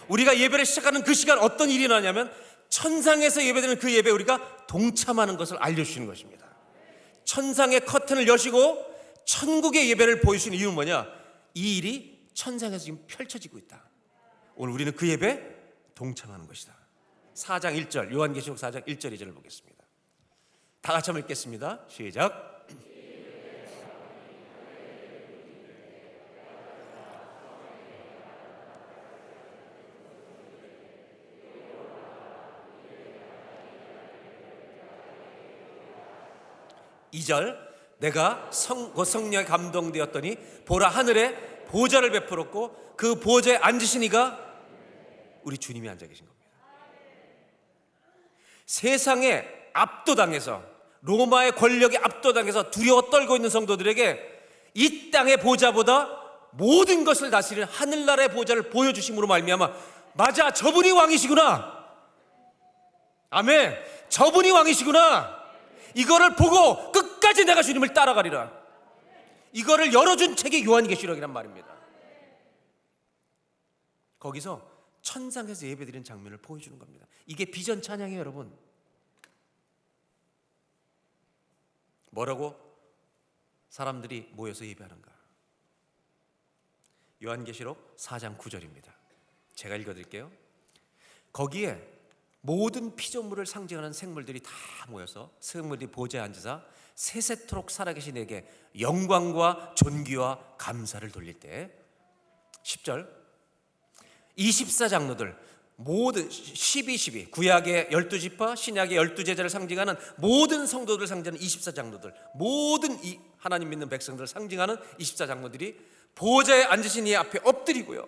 S1: 우리가 예배를 시작하는 그 시간 어떤 일이 나냐면 천상에서 예배드리는 그 예배에 우리가 동참하는 것을 알려주시는 것입니다. 천상의 커튼을 여시고 천국의 예배를 보여주시는 이유는 뭐냐? 이 일이 천상에서 지금 펼쳐지고 있다. 오늘 우리는 그 예배에 동참하는 것이다. 4장 1절 요한계시록 4장 1절 2절을 보겠습니다. 다 같이 한번 읽겠습니다. 시작. 이 절 내가 성령에 감동되었더니 보라 하늘에 보좌를 베풀었고 그 보좌에 앉으신 이가 우리 주님이 앉아 계신 겁니다. 세상에 압도당해서 로마의 권력에 압도당해서 두려워 떨고 있는 성도들에게 이 땅의 보좌보다 모든 것을 다스리는 하늘나라의 보좌를 보여주심으로 말미암아 맞아 저분이 왕이시구나. 아멘. 저분이 왕이시구나. 이거를 보고 끝까지 내가 주님을 따라가리라. 이거를 열어준 책이 요한계시록이란 말입니다. 거기서 천상에서 예배드리는 장면을 보여주는 겁니다. 이게 비전 찬양이에요 여러분. 뭐라고 사람들이 모여서 예배하는가? 요한계시록 4장 9절입니다. 제가 읽어드릴게요. 거기에 모든 피조물을 상징하는 생물들이 다 모여서 생물들이 보좌에 앉으사 세세토록 살아계신 이에게 영광과 존귀와 감사를 돌릴 때 10절 24장로들 모든 12 구약의 12지파, 신약의 12제자를 상징하는 모든 성도들 상징하는 24장로들, 모든 이 하나님 믿는 백성들을 상징하는 24장로들이 보좌에 앉으신 이 앞에 엎드리고요,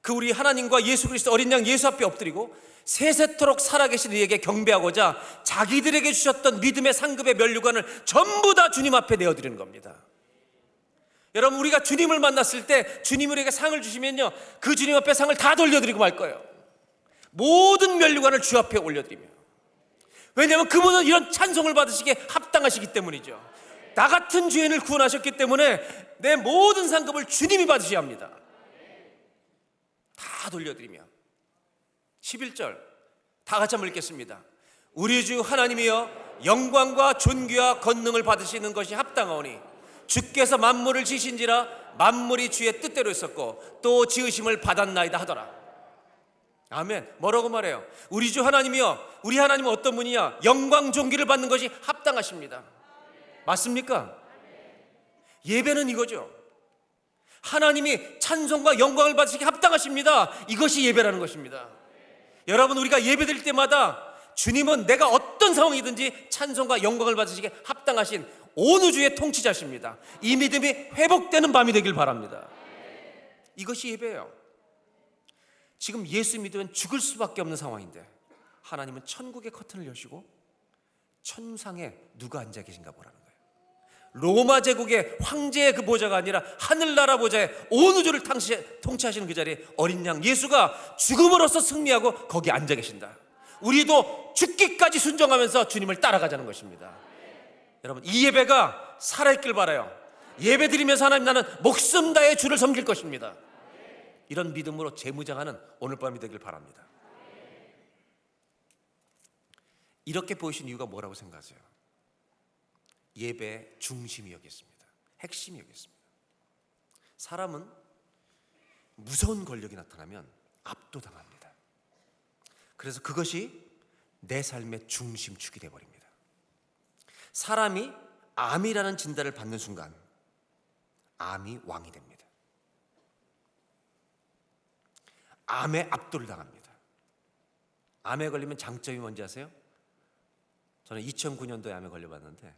S1: 그 우리 하나님과 예수 그리스도 어린 양 예수 앞에 엎드리고 세세토록 살아계신 이에게 경배하고자 자기들에게 주셨던 믿음의 상급의 면류관을 전부 다 주님 앞에 내어드리는 겁니다. 여러분, 우리가 주님을 만났을 때 주님 우리에게 상을 주시면요, 그 주님 앞에 상을 다 돌려드리고 말 거예요. 모든 면류관을 주 앞에 올려드리며. 왜냐하면 그분은 이런 찬송을 받으시기에 합당하시기 때문이죠. 나 같은 죄인을 구원하셨기 때문에 내 모든 상급을 주님이 받으셔야 합니다. 다 돌려드리며. 11절 다 같이 한번 읽겠습니다. 우리 주 하나님이여, 영광과 존귀와 권능을 받으시는 것이 합당하오니 주께서 만물을 지으신지라 만물이 주의 뜻대로 있었고 또 지으심을 받았나이다 하더라. 아멘. 뭐라고 말해요? 우리 주 하나님이여, 우리 하나님은 어떤 분이냐? 영광 존귀를 받는 것이 합당하십니다. 맞습니까? 예배는 이거죠. 하나님이 찬송과 영광을 받으시기 합당하십니다. 이것이 예배라는 것입니다. 여러분, 우리가 예배드릴 때마다 주님은 내가 어떤 상황이든지 찬송과 영광을 받으시기에 합당하신 온 우주의 통치자십니다. 이 믿음이 회복되는 밤이 되길 바랍니다. 이것이 예배예요. 지금 예수 믿으면 죽을 수밖에 없는 상황인데 하나님은 천국의 커튼을 여시고 천상에 누가 앉아 계신가 보라는 거예요. 로마 제국의 황제의 그 보좌가 아니라 하늘나라 보좌에 온 우주를 통치하시는 그 자리에 어린 양 예수가 죽음으로써 승리하고 거기 앉아 계신다. 우리도 죽기까지 순종하면서 주님을 따라가자는 것입니다. 여러분, 이 예배가 살아있길 바라요. 예배 드리면서 하나님, 나는 목숨 다해 주를 섬길 것입니다. 이런 믿음으로 재무장하는 오늘 밤이 되길 바랍니다. 이렇게 보이신 이유가 뭐라고 생각하세요? 예배의 중심이 여기 있습니다. 핵심이 여기 있습니다. 사람은 무서운 권력이 나타나면 압도당합니다. 그래서 그것이 내 삶의 중심축이 되어버립니다. 사람이 암이라는 진단을 받는 순간 암이 왕이 됩니다. 암에 압도를 당합니다. 암에 걸리면 장점이 뭔지 아세요? 저는 2009년도에 암에 걸려봤는데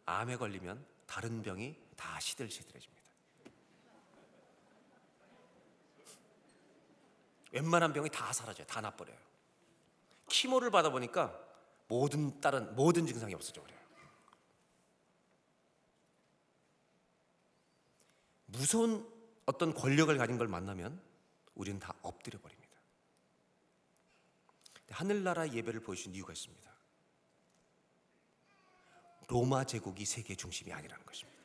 S1: 암에 걸리면 다른 병이 다 시들시들해집니다. 웬만한 병이 다 사라져요. 다 나버려요. 키모를 받아보니까 다른 모든 증상이 없어져 버려요. 무서운 어떤 권력을 가진 걸 만나면 우리는 다 엎드려 버립니다. 하늘나라 예배를 보여준 이유가 있습니다. 로마 제국이 세계 중심이 아니라는 것입니다.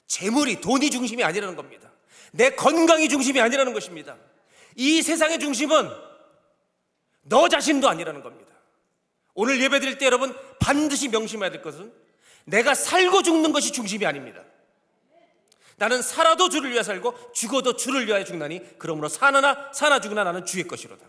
S1: 재물이, 돈이 중심이 아니라는 겁니다. 내 건강이 중심이 아니라는 것입니다. 이 세상의 중심은 너 자신도 아니라는 겁니다. 오늘 예배 드릴 때 여러분 반드시 명심해야 될 것은 내가 살고 죽는 것이 중심이 아닙니다. 나는 살아도 주를 위하여 살고 죽어도 주를 위하여 죽나니 그러므로 사나 죽으나 나는 주의 것이로다.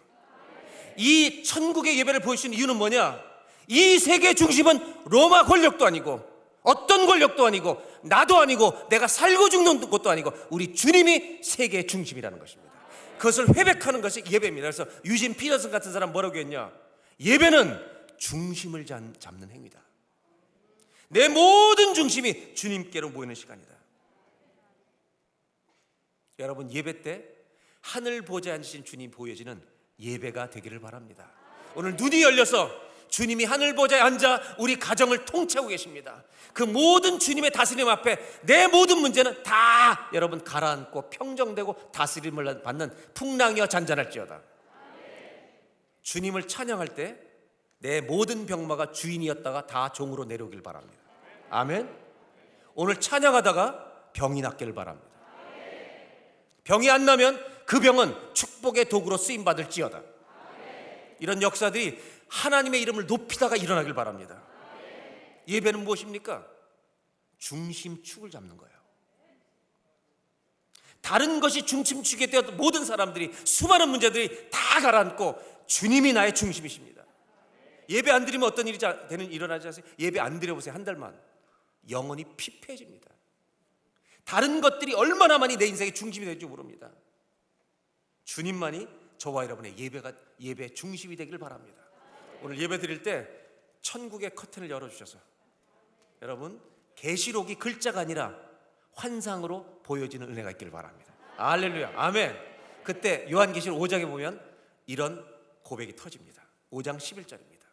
S1: 이 천국의 예배를 보여주신 이유는 뭐냐? 이 세계 중심은 로마 권력도 아니고 어떤 권력도 아니고 나도 아니고 내가 살고 죽는 것도 아니고 우리 주님이 세계의 중심이라는 것입니다. 그것을 회백하는 것이 예배입니다. 그래서 유진 피터슨 같은 사람 뭐라고 했냐? 예배는 중심을 잡는 행위다. 내 모든 중심이 주님께로 모이는 시간이다. 여러분, 예배 때 하늘 보좌에 앉으신 주님 보여지는 예배가 되기를 바랍니다. 오늘 눈이 열려서 주님이 하늘 보좌에 앉아 우리 가정을 통치하고 계십니다. 그 모든 주님의 다스림 앞에 내 모든 문제는 다 여러분 가라앉고 평정되고 다스림을 받는 풍랑이여 잔잔할지어다. 주님을 찬양할 때 내 모든 병마가 주인이었다가 다 종으로 내려오길 바랍니다. 아멘. 오늘 찬양하다가 병이 낫기를 바랍니다. 병이 안 나면 그 병은 축복의 도구로 쓰임받을지어다. 이런 역사들이 하나님의 이름을 높이다가 일어나길 바랍니다. 예배는 무엇입니까? 중심축을 잡는 거예요. 다른 것이 중심축이 되어 모든 사람들이 수많은 문제들이 다 가라앉고 주님이 나의 중심이십니다. 예배 안 드리면 어떤 일이 일어나지 않으세요? 예배 안 드려보세요. 한 달만 영혼이 피폐해집니다. 다른 것들이 얼마나 많이 내 인생의 중심이 될지 모릅니다. 주님만이 저와 여러분의 예배 중심이 되기를 바랍니다. 오늘 예배 드릴 때 천국의 커튼을 열어주셔서 여러분 계시록이 글자가 아니라 환상으로 보여지는 은혜가 있기를 바랍니다. 할렐루야, 아멘. 그때 요한계시록 5장에 보면 이런 고백이 터집니다. 5장 11절입니다.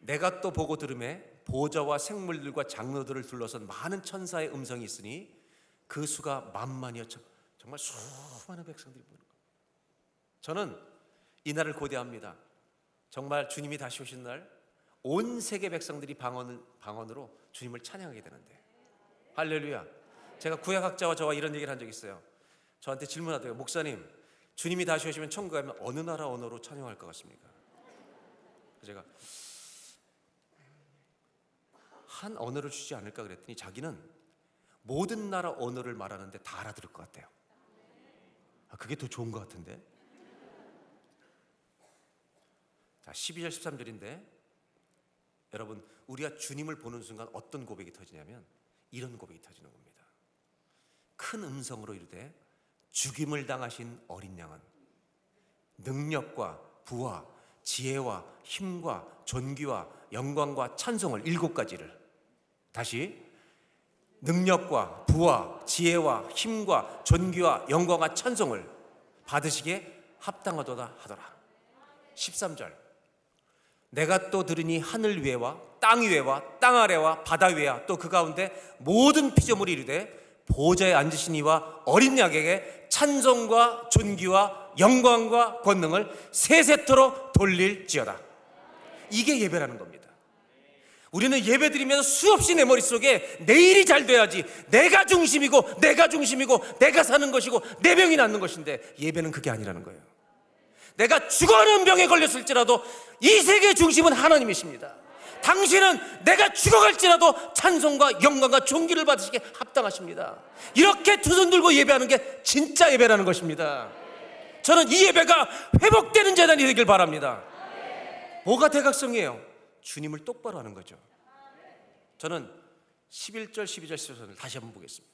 S1: 내가 또 보고 들음에 보좌와 생물들과 장로들을 둘러선 많은 천사의 음성이 있으니 그 수가 만만이여. 정말 수많은 백성들이 보는 겁니다. 저는 이 날을 고대합니다. 정말 주님이 다시 오신 날 온 세계 백성들이 방언으로 주님을 찬양하게 되는데, 할렐루야. 제가 구약학자와 저와 이런 얘기를 한 적이 있어요. 저한테 질문하더라고요. 목사님, 주님이 다시 오시면 천국에 가면 어느 나라 언어로 찬양할 것 같습니까? 제가 한 언어를 주지 않을까 그랬더니 자기는 모든 나라 언어를 말하는데 다 알아들을 것 같대요. 그게 더 좋은 것 같은데. 자, 12절 13절인데 여러분, 우리가 주님을 보는 순간 어떤 고백이 터지냐면 이런 고백이 터지는 겁니다. 큰 음성으로 이르되 죽임을 당하신 어린 양은 능력과 부와 지혜와 힘과 존귀와 영광과 찬송을 7가지를, 다시 능력과 부와 지혜와 힘과 존귀와 영광과 찬송을 받으시기에 합당하도다 하더라. 13절 내가 또 들으니 하늘 위에와 땅 위에와 땅 아래와 바다 위에와 또 그 가운데 모든 피조물이 이르되 보좌에 앉으신 이와 어린 양에게 찬송과 존귀와 영광과 권능을 세세토록 돌릴지어다. 이게 예배라는 겁니다. 우리는 예배드리면서 수없이 내 머릿속에 내일이 잘 돼야지, 내가 중심이고 내가 사는 것이고 내 병이 낫는 것인데, 예배는 그게 아니라는 거예요. 내가 죽어가는 병에 걸렸을지라도 이 세계의 중심은 하나님이십니다. 당신은 내가 죽어갈지라도 찬송과 영광과 존귀를 받으시기에 합당하십니다. 이렇게 두 손 들고 예배하는 게 진짜 예배라는 것입니다. 저는 이 예배가 회복되는 재단이 되길 바랍니다. 뭐가 대각성이에요? 주님을 똑바로 하는 거죠. 저는 11절 12절 13절을 다시 한번 보겠습니다.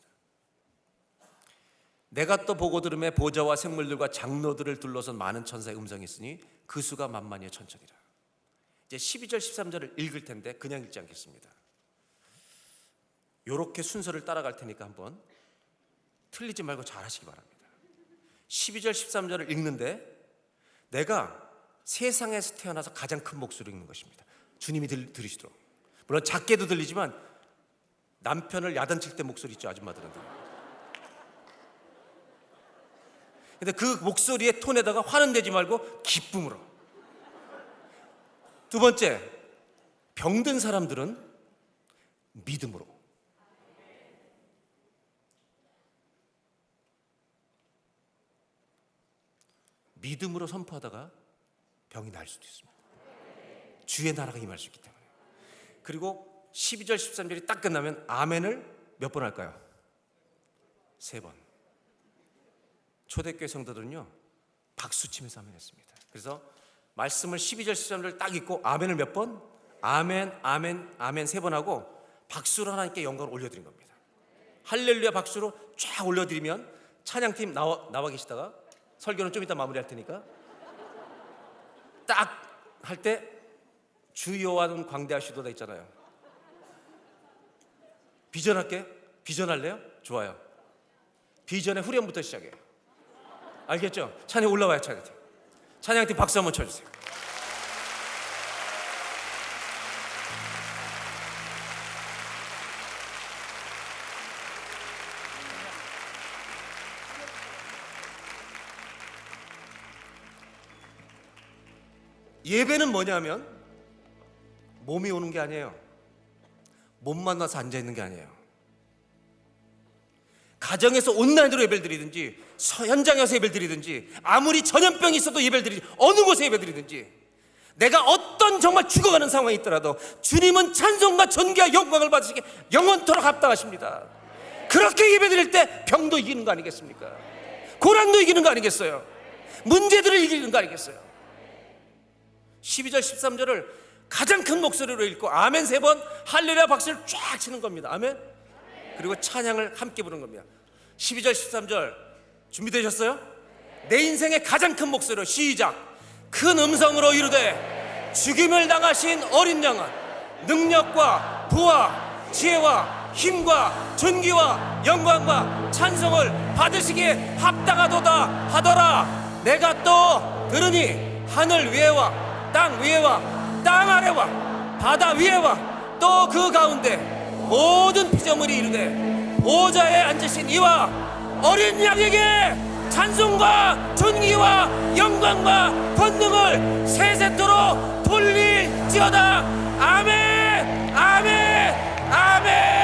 S1: 내가 또 보고 들음에 보좌와 생물들과 장로들을 둘러선 많은 천사의 음성이 있으니 그 수가 만만이여 천천이라. 이제 12절 13절을 읽을 텐데 그냥 읽지 않겠습니다. 이렇게 순서를 따라갈 테니까 한번 틀리지 말고 잘 하시기 바랍니다. 12절 13절을 읽는데 내가 세상에서 태어나서 가장 큰 목소리로 읽는 것입니다. 주님이 들으시도록. 물론 작게도 들리지만 남편을 야단칠 때 목소리 있죠, 아줌마들은. 근데 그 목소리의 톤에다가 화는 내지 말고 기쁨으로. 두 번째, 병든 사람들은 믿음으로. 믿음으로 선포하다가 병이 날 수도 있습니다. 주의 나라가 임할 수 있기 때문에. 그리고 12절 13절이 딱 끝나면 아멘을 몇 번 할까요? 3번. 초대교회 성도들은요 박수치면서 아멘했습니다. 그래서 말씀을 12절 13절 딱 읽고 아멘을 몇 번? 아멘 아멘 아멘 3번 하고 박수로 하나님께 영광을 올려드린 겁니다. 할렐루야 박수로 쫙 올려드리면 찬양팀 나와 계시다가 설교는 좀 이따 마무리할 테니까 딱 할 때 주여와는 광대하시도다 있잖아요. 비전할게? 비전할래요? 좋아요. 비전의 후렴부터 시작해요. 알겠죠? 찬양 올라와요. 찬양팀 박수 한번 쳐주세요. 예배는 뭐냐면 몸이 오는 게 아니에요. 몸 만나서 앉아있는 게 아니에요. 가정에서 온라인으로 예배를 드리든지 현장에서 예배를 드리든지 아무리 전염병이 있어도 예배를 드리든지 어느 곳에 예배를 드리든지 내가 어떤 정말 죽어가는 상황이 있더라도 주님은 찬송과 존귀와 영광을 받으시기에 영원토록 합당하십니다. 그렇게 예배 드릴 때 병도 이기는 거 아니겠습니까? 고난도 이기는 거 아니겠어요? 문제들을 이기는 거 아니겠어요? 12절 13절을 가장 큰 목소리로 읽고 아멘 3번 할렐루야 박수를 쫙 치는 겁니다. 아멘. 그리고 찬양을 함께 부르는 겁니다. 12절 13절 준비되셨어요? 내 인생의 가장 큰 목소리로 시작. 큰 음성으로 이르되 죽임을 당하신 어린 양은 능력과 부와 지혜와 힘과 존귀와 영광과 찬송을 받으시기에 합당하도다 하더라. 내가 또 들으니 하늘 위에와 땅 위에와 땅 아래와 바다 위에와 또 그 가운데 모든 피조물이 이르되 보좌에 앉으신 이와 어린 양에게 찬송과 존귀와 영광과 권능을 세세토록 돌릴지어다. 아멘 아멘 아멘.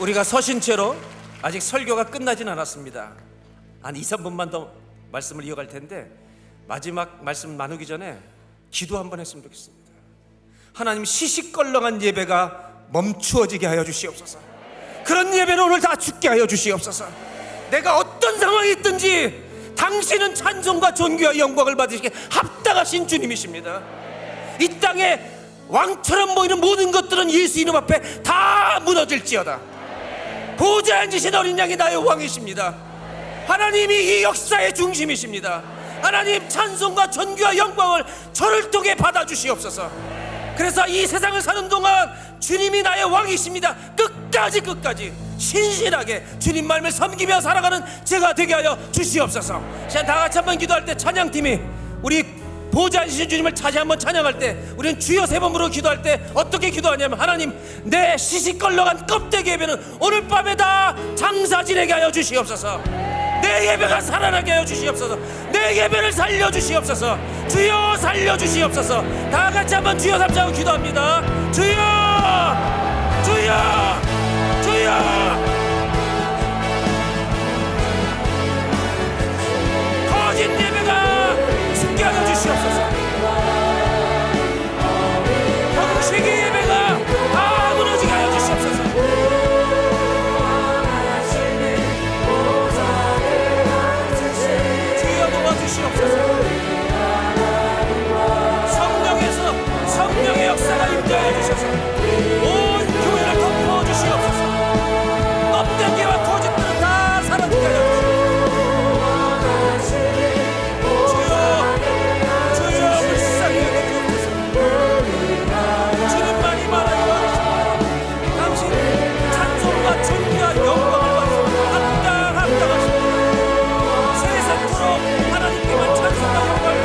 S1: 우리가 서신 채로 아직 설교가 끝나진 않았습니다. 한 2, 3분만 더 말씀을 이어갈 텐데 마지막 말씀 나누기 전에 기도 한번 했으면 좋겠습니다. 하나님, 시시껄렁한 예배가 멈추어지게 하여 주시옵소서. 그런 예배는 오늘 다 죽게 하여 주시옵소서. 내가 어떤 상황이 있든지 당신은 찬송과 존귀와 영광을 받으시기에 합당하신 주님이십니다. 이 땅에 왕처럼 보이는 모든 것들은 예수 이름 앞에 다 무너질지어다. 보좌에 앉으신 어린 양이 나의 왕이십니다. 하나님이 이 역사의 중심이십니다. 하나님, 찬송과 존귀와 영광을 저를 통해 받아주시옵소서. 그래서 이 세상을 사는 동안 주님이 나의 왕이십니다. 끝까지 신실하게 주님 말씀을 섬기며 살아가는 제가 되게 하여 주시옵소서. 자, 다 같이 한번 기도할 때 찬양팀이 우리 보좌에 앉으신 주님을 다시 한번 찬양할 때 우리는 주여 3번 부르고 기도할 때 어떻게 기도하냐면, 하나님, 내 시시껄렁한 껍데기 예배는 오늘 밤에 다 장사 지내게 하여 주시옵소서. 내 예배가 살아나게 하여 주시옵소서. 내 예배를 살려주시옵소서. 주여 살려주시옵소서. 다 같이 한번 주여 삼자고 기도합니다. 주여, 주여, 주여. 거짓 예배가 죽게 하여 주시옵소서. 형식의 예배가 다 무너지게 하여 주시옵소서. 성령의 역사가 임재하여 주셔서 온 교회를 덮어 주시옵소서. 껍데기와 거짓들은 다 사라지게 하여 주시옵소서. 주여, 불쌍히 여겨주옵소서. 주님만이 말하여 하시옵소서. 당신 찬송과 존귀와 영광을 받으시옵소서. 합당하십니다. 세세토록 하나님께만 찬송과 영광을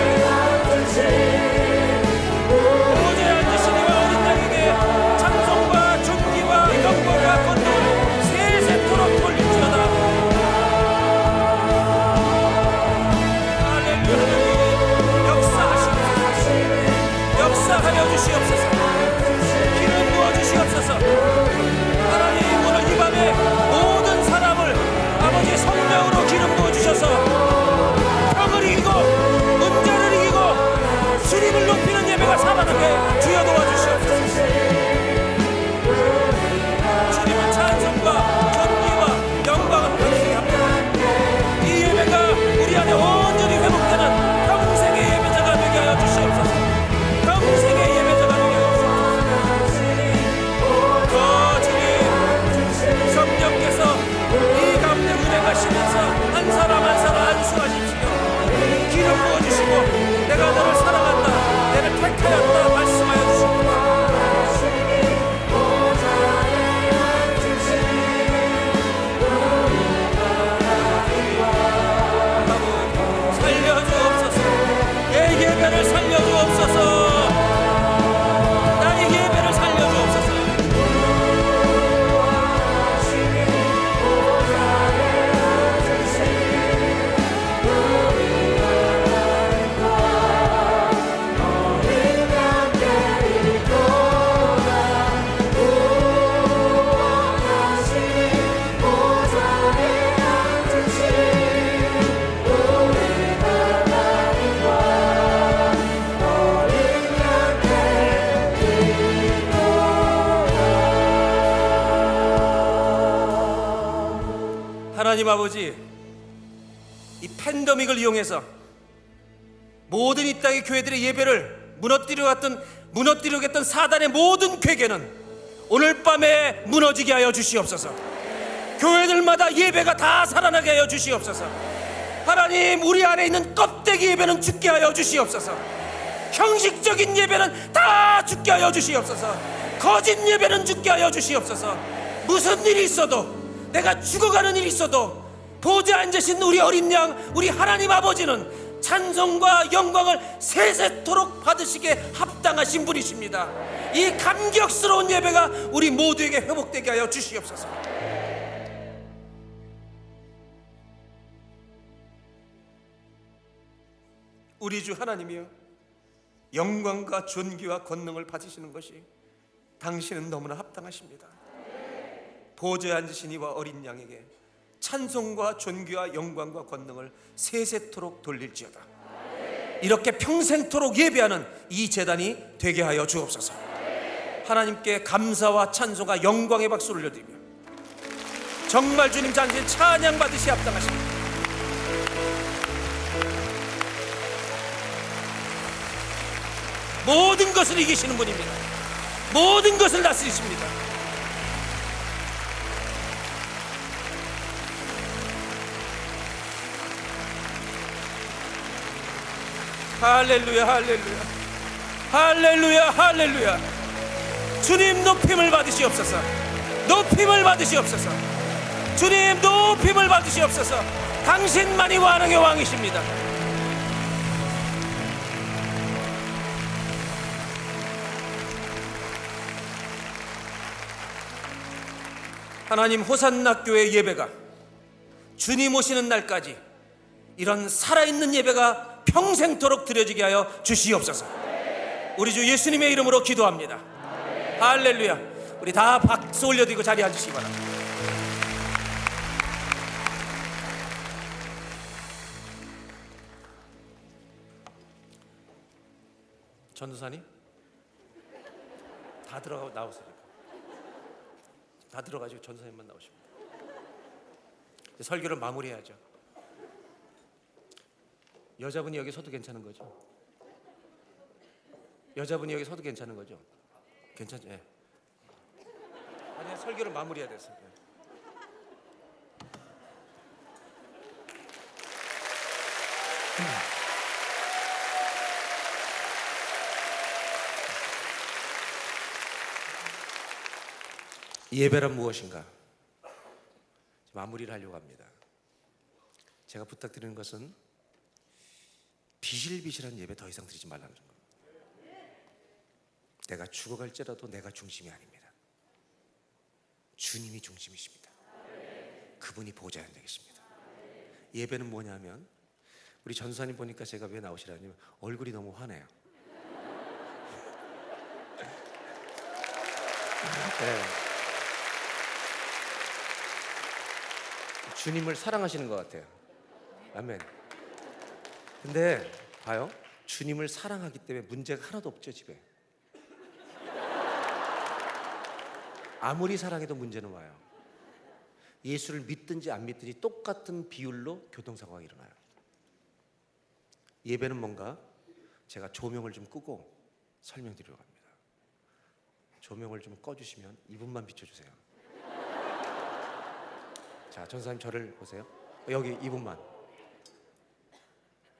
S1: 역사하여 주시옵소서. 기름 부어 주시옵소서. 하나님, 오늘 이 밤에 모든 사람을 아버지의 성령으로 기름 부어 주셔서 병을 이기고 문제를 이기고 주님을 높이는 예배가 살아나게 주여 도와주시옵소서. 주님은 찬송과 존귀와 영광을 받으시게 합니다. 이 예배가 우리 안에 온전히 회복되는 평생의 예배자가 되게 하여 주시옵소서. 평생의 예배자가 되게 하여 주시옵소서. 주님, 성령께서 이 가운데 운행하시면서 한 사람 한 사람 안수하십시오. 기름 부어주시고 내가 너를 사랑한다, 너를 택하였다 말씀하여 주십니다. 살려주옵소서. 내 예배를 살려주옵소서. 하나님 아버지, 이 팬데믹을 이용해서 모든 이 땅의 교회들의 예배를 무너뜨리려고 했던 사단의 모든 괴계는 오늘 밤에 무너지게 하여 주시옵소서. 교회들마다 예배가 다 살아나게 하여 주시옵소서. 하나님, 우리 안에 있는 껍데기 예배는 죽게 하여 주시옵소서. 형식적인 예배는 다 죽게 하여 주시옵소서. 거짓 예배는 죽게 하여 주시옵소서. 무슨 일이 있어도, 내가 죽어가는 일이 있어도 보좌에 앉으신 우리 어린 양, 우리 하나님 아버지는 찬송과 영광을 세세토록 받으시기에 합당하신 분이십니다. 이 감격스러운 예배가 우리 모두에게 회복되게 하여 주시옵소서. 우리 주 하나님이여, 영광과 존귀와 권능을 받으시는 것이 당신은 너무나 합당하십니다. 보좌에 앉으신 이와 어린 양에게 찬송과 존귀와 영광과 권능을 세세토록 돌릴지어다. 이렇게 평생토록 예배하는 이 제단이 되게 하여 주옵소서. 하나님께 감사와 찬송과 영광의 박수를 올려드리며 정말 주님 잔치 찬양 받으시 합당하십니다. 모든 것을 이기시는 분입니다. 모든 것을 다스리십니다. 할렐루야, 할렐루야, 할렐루야, 할렐루야. 주님 높임을 받으시옵소서. 높임을 받으시옵소서. 주님 높임을 받으시옵소서. 당신만이 왕의 왕이십니다. 하나님, 호산나 교회 예배가 주님 오시는 날까지 이런 살아있는 예배가 평생토록 드려지게 하여 주시옵소서. 우리 주 예수님의 이름으로 기도합니다. 할렐루야. 우리 다 박수 올려드리고 자리에 앉으시기 바랍니다. 전도사님 다 들어가고 나오세요. 다 들어가지고 전도사님만 나오시면 설교를 마무리해야죠. 여자분이 여기 서도 괜찮은 거죠? 여자분이 여기 서도 괜찮은 거죠? 괜찮죠? 예. 아니, 설교를 마무리해야 돼서. 예배란 무엇인가? 마무리를 하려고 합니다. 제가 부탁드리는 것은 비실비실한 예배 더 이상 드리지 말라는 겁니다. 내가 죽어갈지라도 내가 중심이 아닙니다. 주님이 중심이십니다. 그분이 보좌에 앉아 계십니다. 예배는 뭐냐면, 우리 전사님 보니까 제가 왜 나오시라냐면 얼굴이 너무 환해요. 네. 주님을 사랑하시는 것 같아요. 아멘. 근데 봐요, 주님을 사랑하기 때문에 문제가 하나도 없죠. 집에 아무리 사랑해도 문제는 와요. 예수를 믿든지 안 믿든지 똑같은 비율로 교통사고가 일어나요. 예배는 뭔가, 제가 조명을 좀 끄고 설명드리려고 합니다. 조명을 좀 꺼주시면 이분만 비춰주세요. 자, 전사님 저를 보세요. 여기 이분만.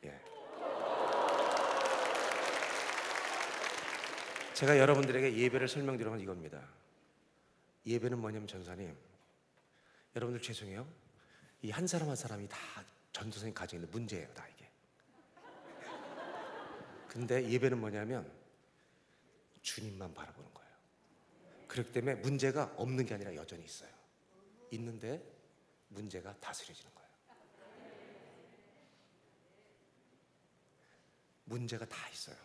S1: 예. 제가 여러분들에게 예배를 설명드리면 이겁니다. 예배는 뭐냐면, 전사님, 여러분들 죄송해요. 이 한 사람 한 사람이 다 전도사님 가지고 있는 문제예요, 다 이게. 근데 예배는 뭐냐면 주님만 바라보는 거예요. 그렇기 때문에 문제가 없는 게 아니라 여전히 있어요. 있는데 문제가 다스려지는 거예요. 문제가 다 있어요.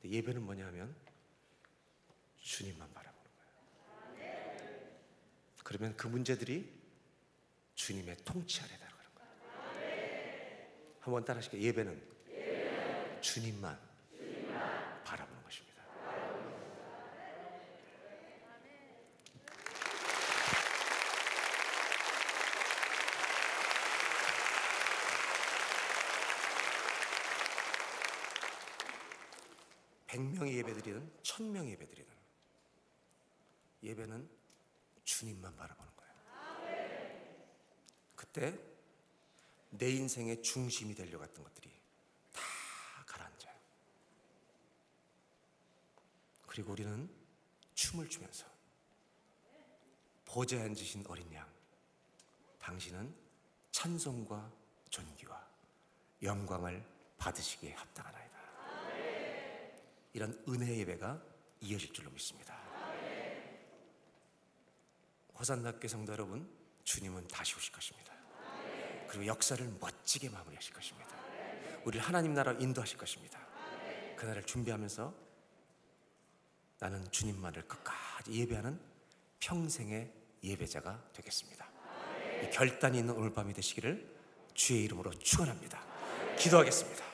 S1: 근데 예배는 뭐냐면 주님만 바라보는 거예요. 그러면 그 문제들이 주님의 통치 아래 들어가는 거예요. 한번 따라 하실게요. 예배는 주님만 바라보는 것입니다. (100명의) 예배드리든 1000명의 예배드리든 예배는 주님만 바라보는 거예요. 그때 내 인생의 중심이 되려고 했던 것들이 다 가라앉아요. 그리고 우리는 춤을 추면서 보좌에 앉으신 어린 양, 당신은 찬송과 존귀와 영광을 받으시기에 합당하나이다. 이런 은혜의 예배가 이어질 줄로 믿습니다. 호산나 교회 성도 여러분, 주님은 다시 오실 것입니다. 그리고 역사를 멋지게 마무리하실 것입니다. 우리를 하나님 나라로 인도하실 것입니다. 그날을 준비하면서 나는 주님만을 끝까지 예배하는 평생의 예배자가 되겠습니다. 이 결단이 있는 오늘 밤이 되시기를 주의 이름으로 축원합니다. 기도하겠습니다.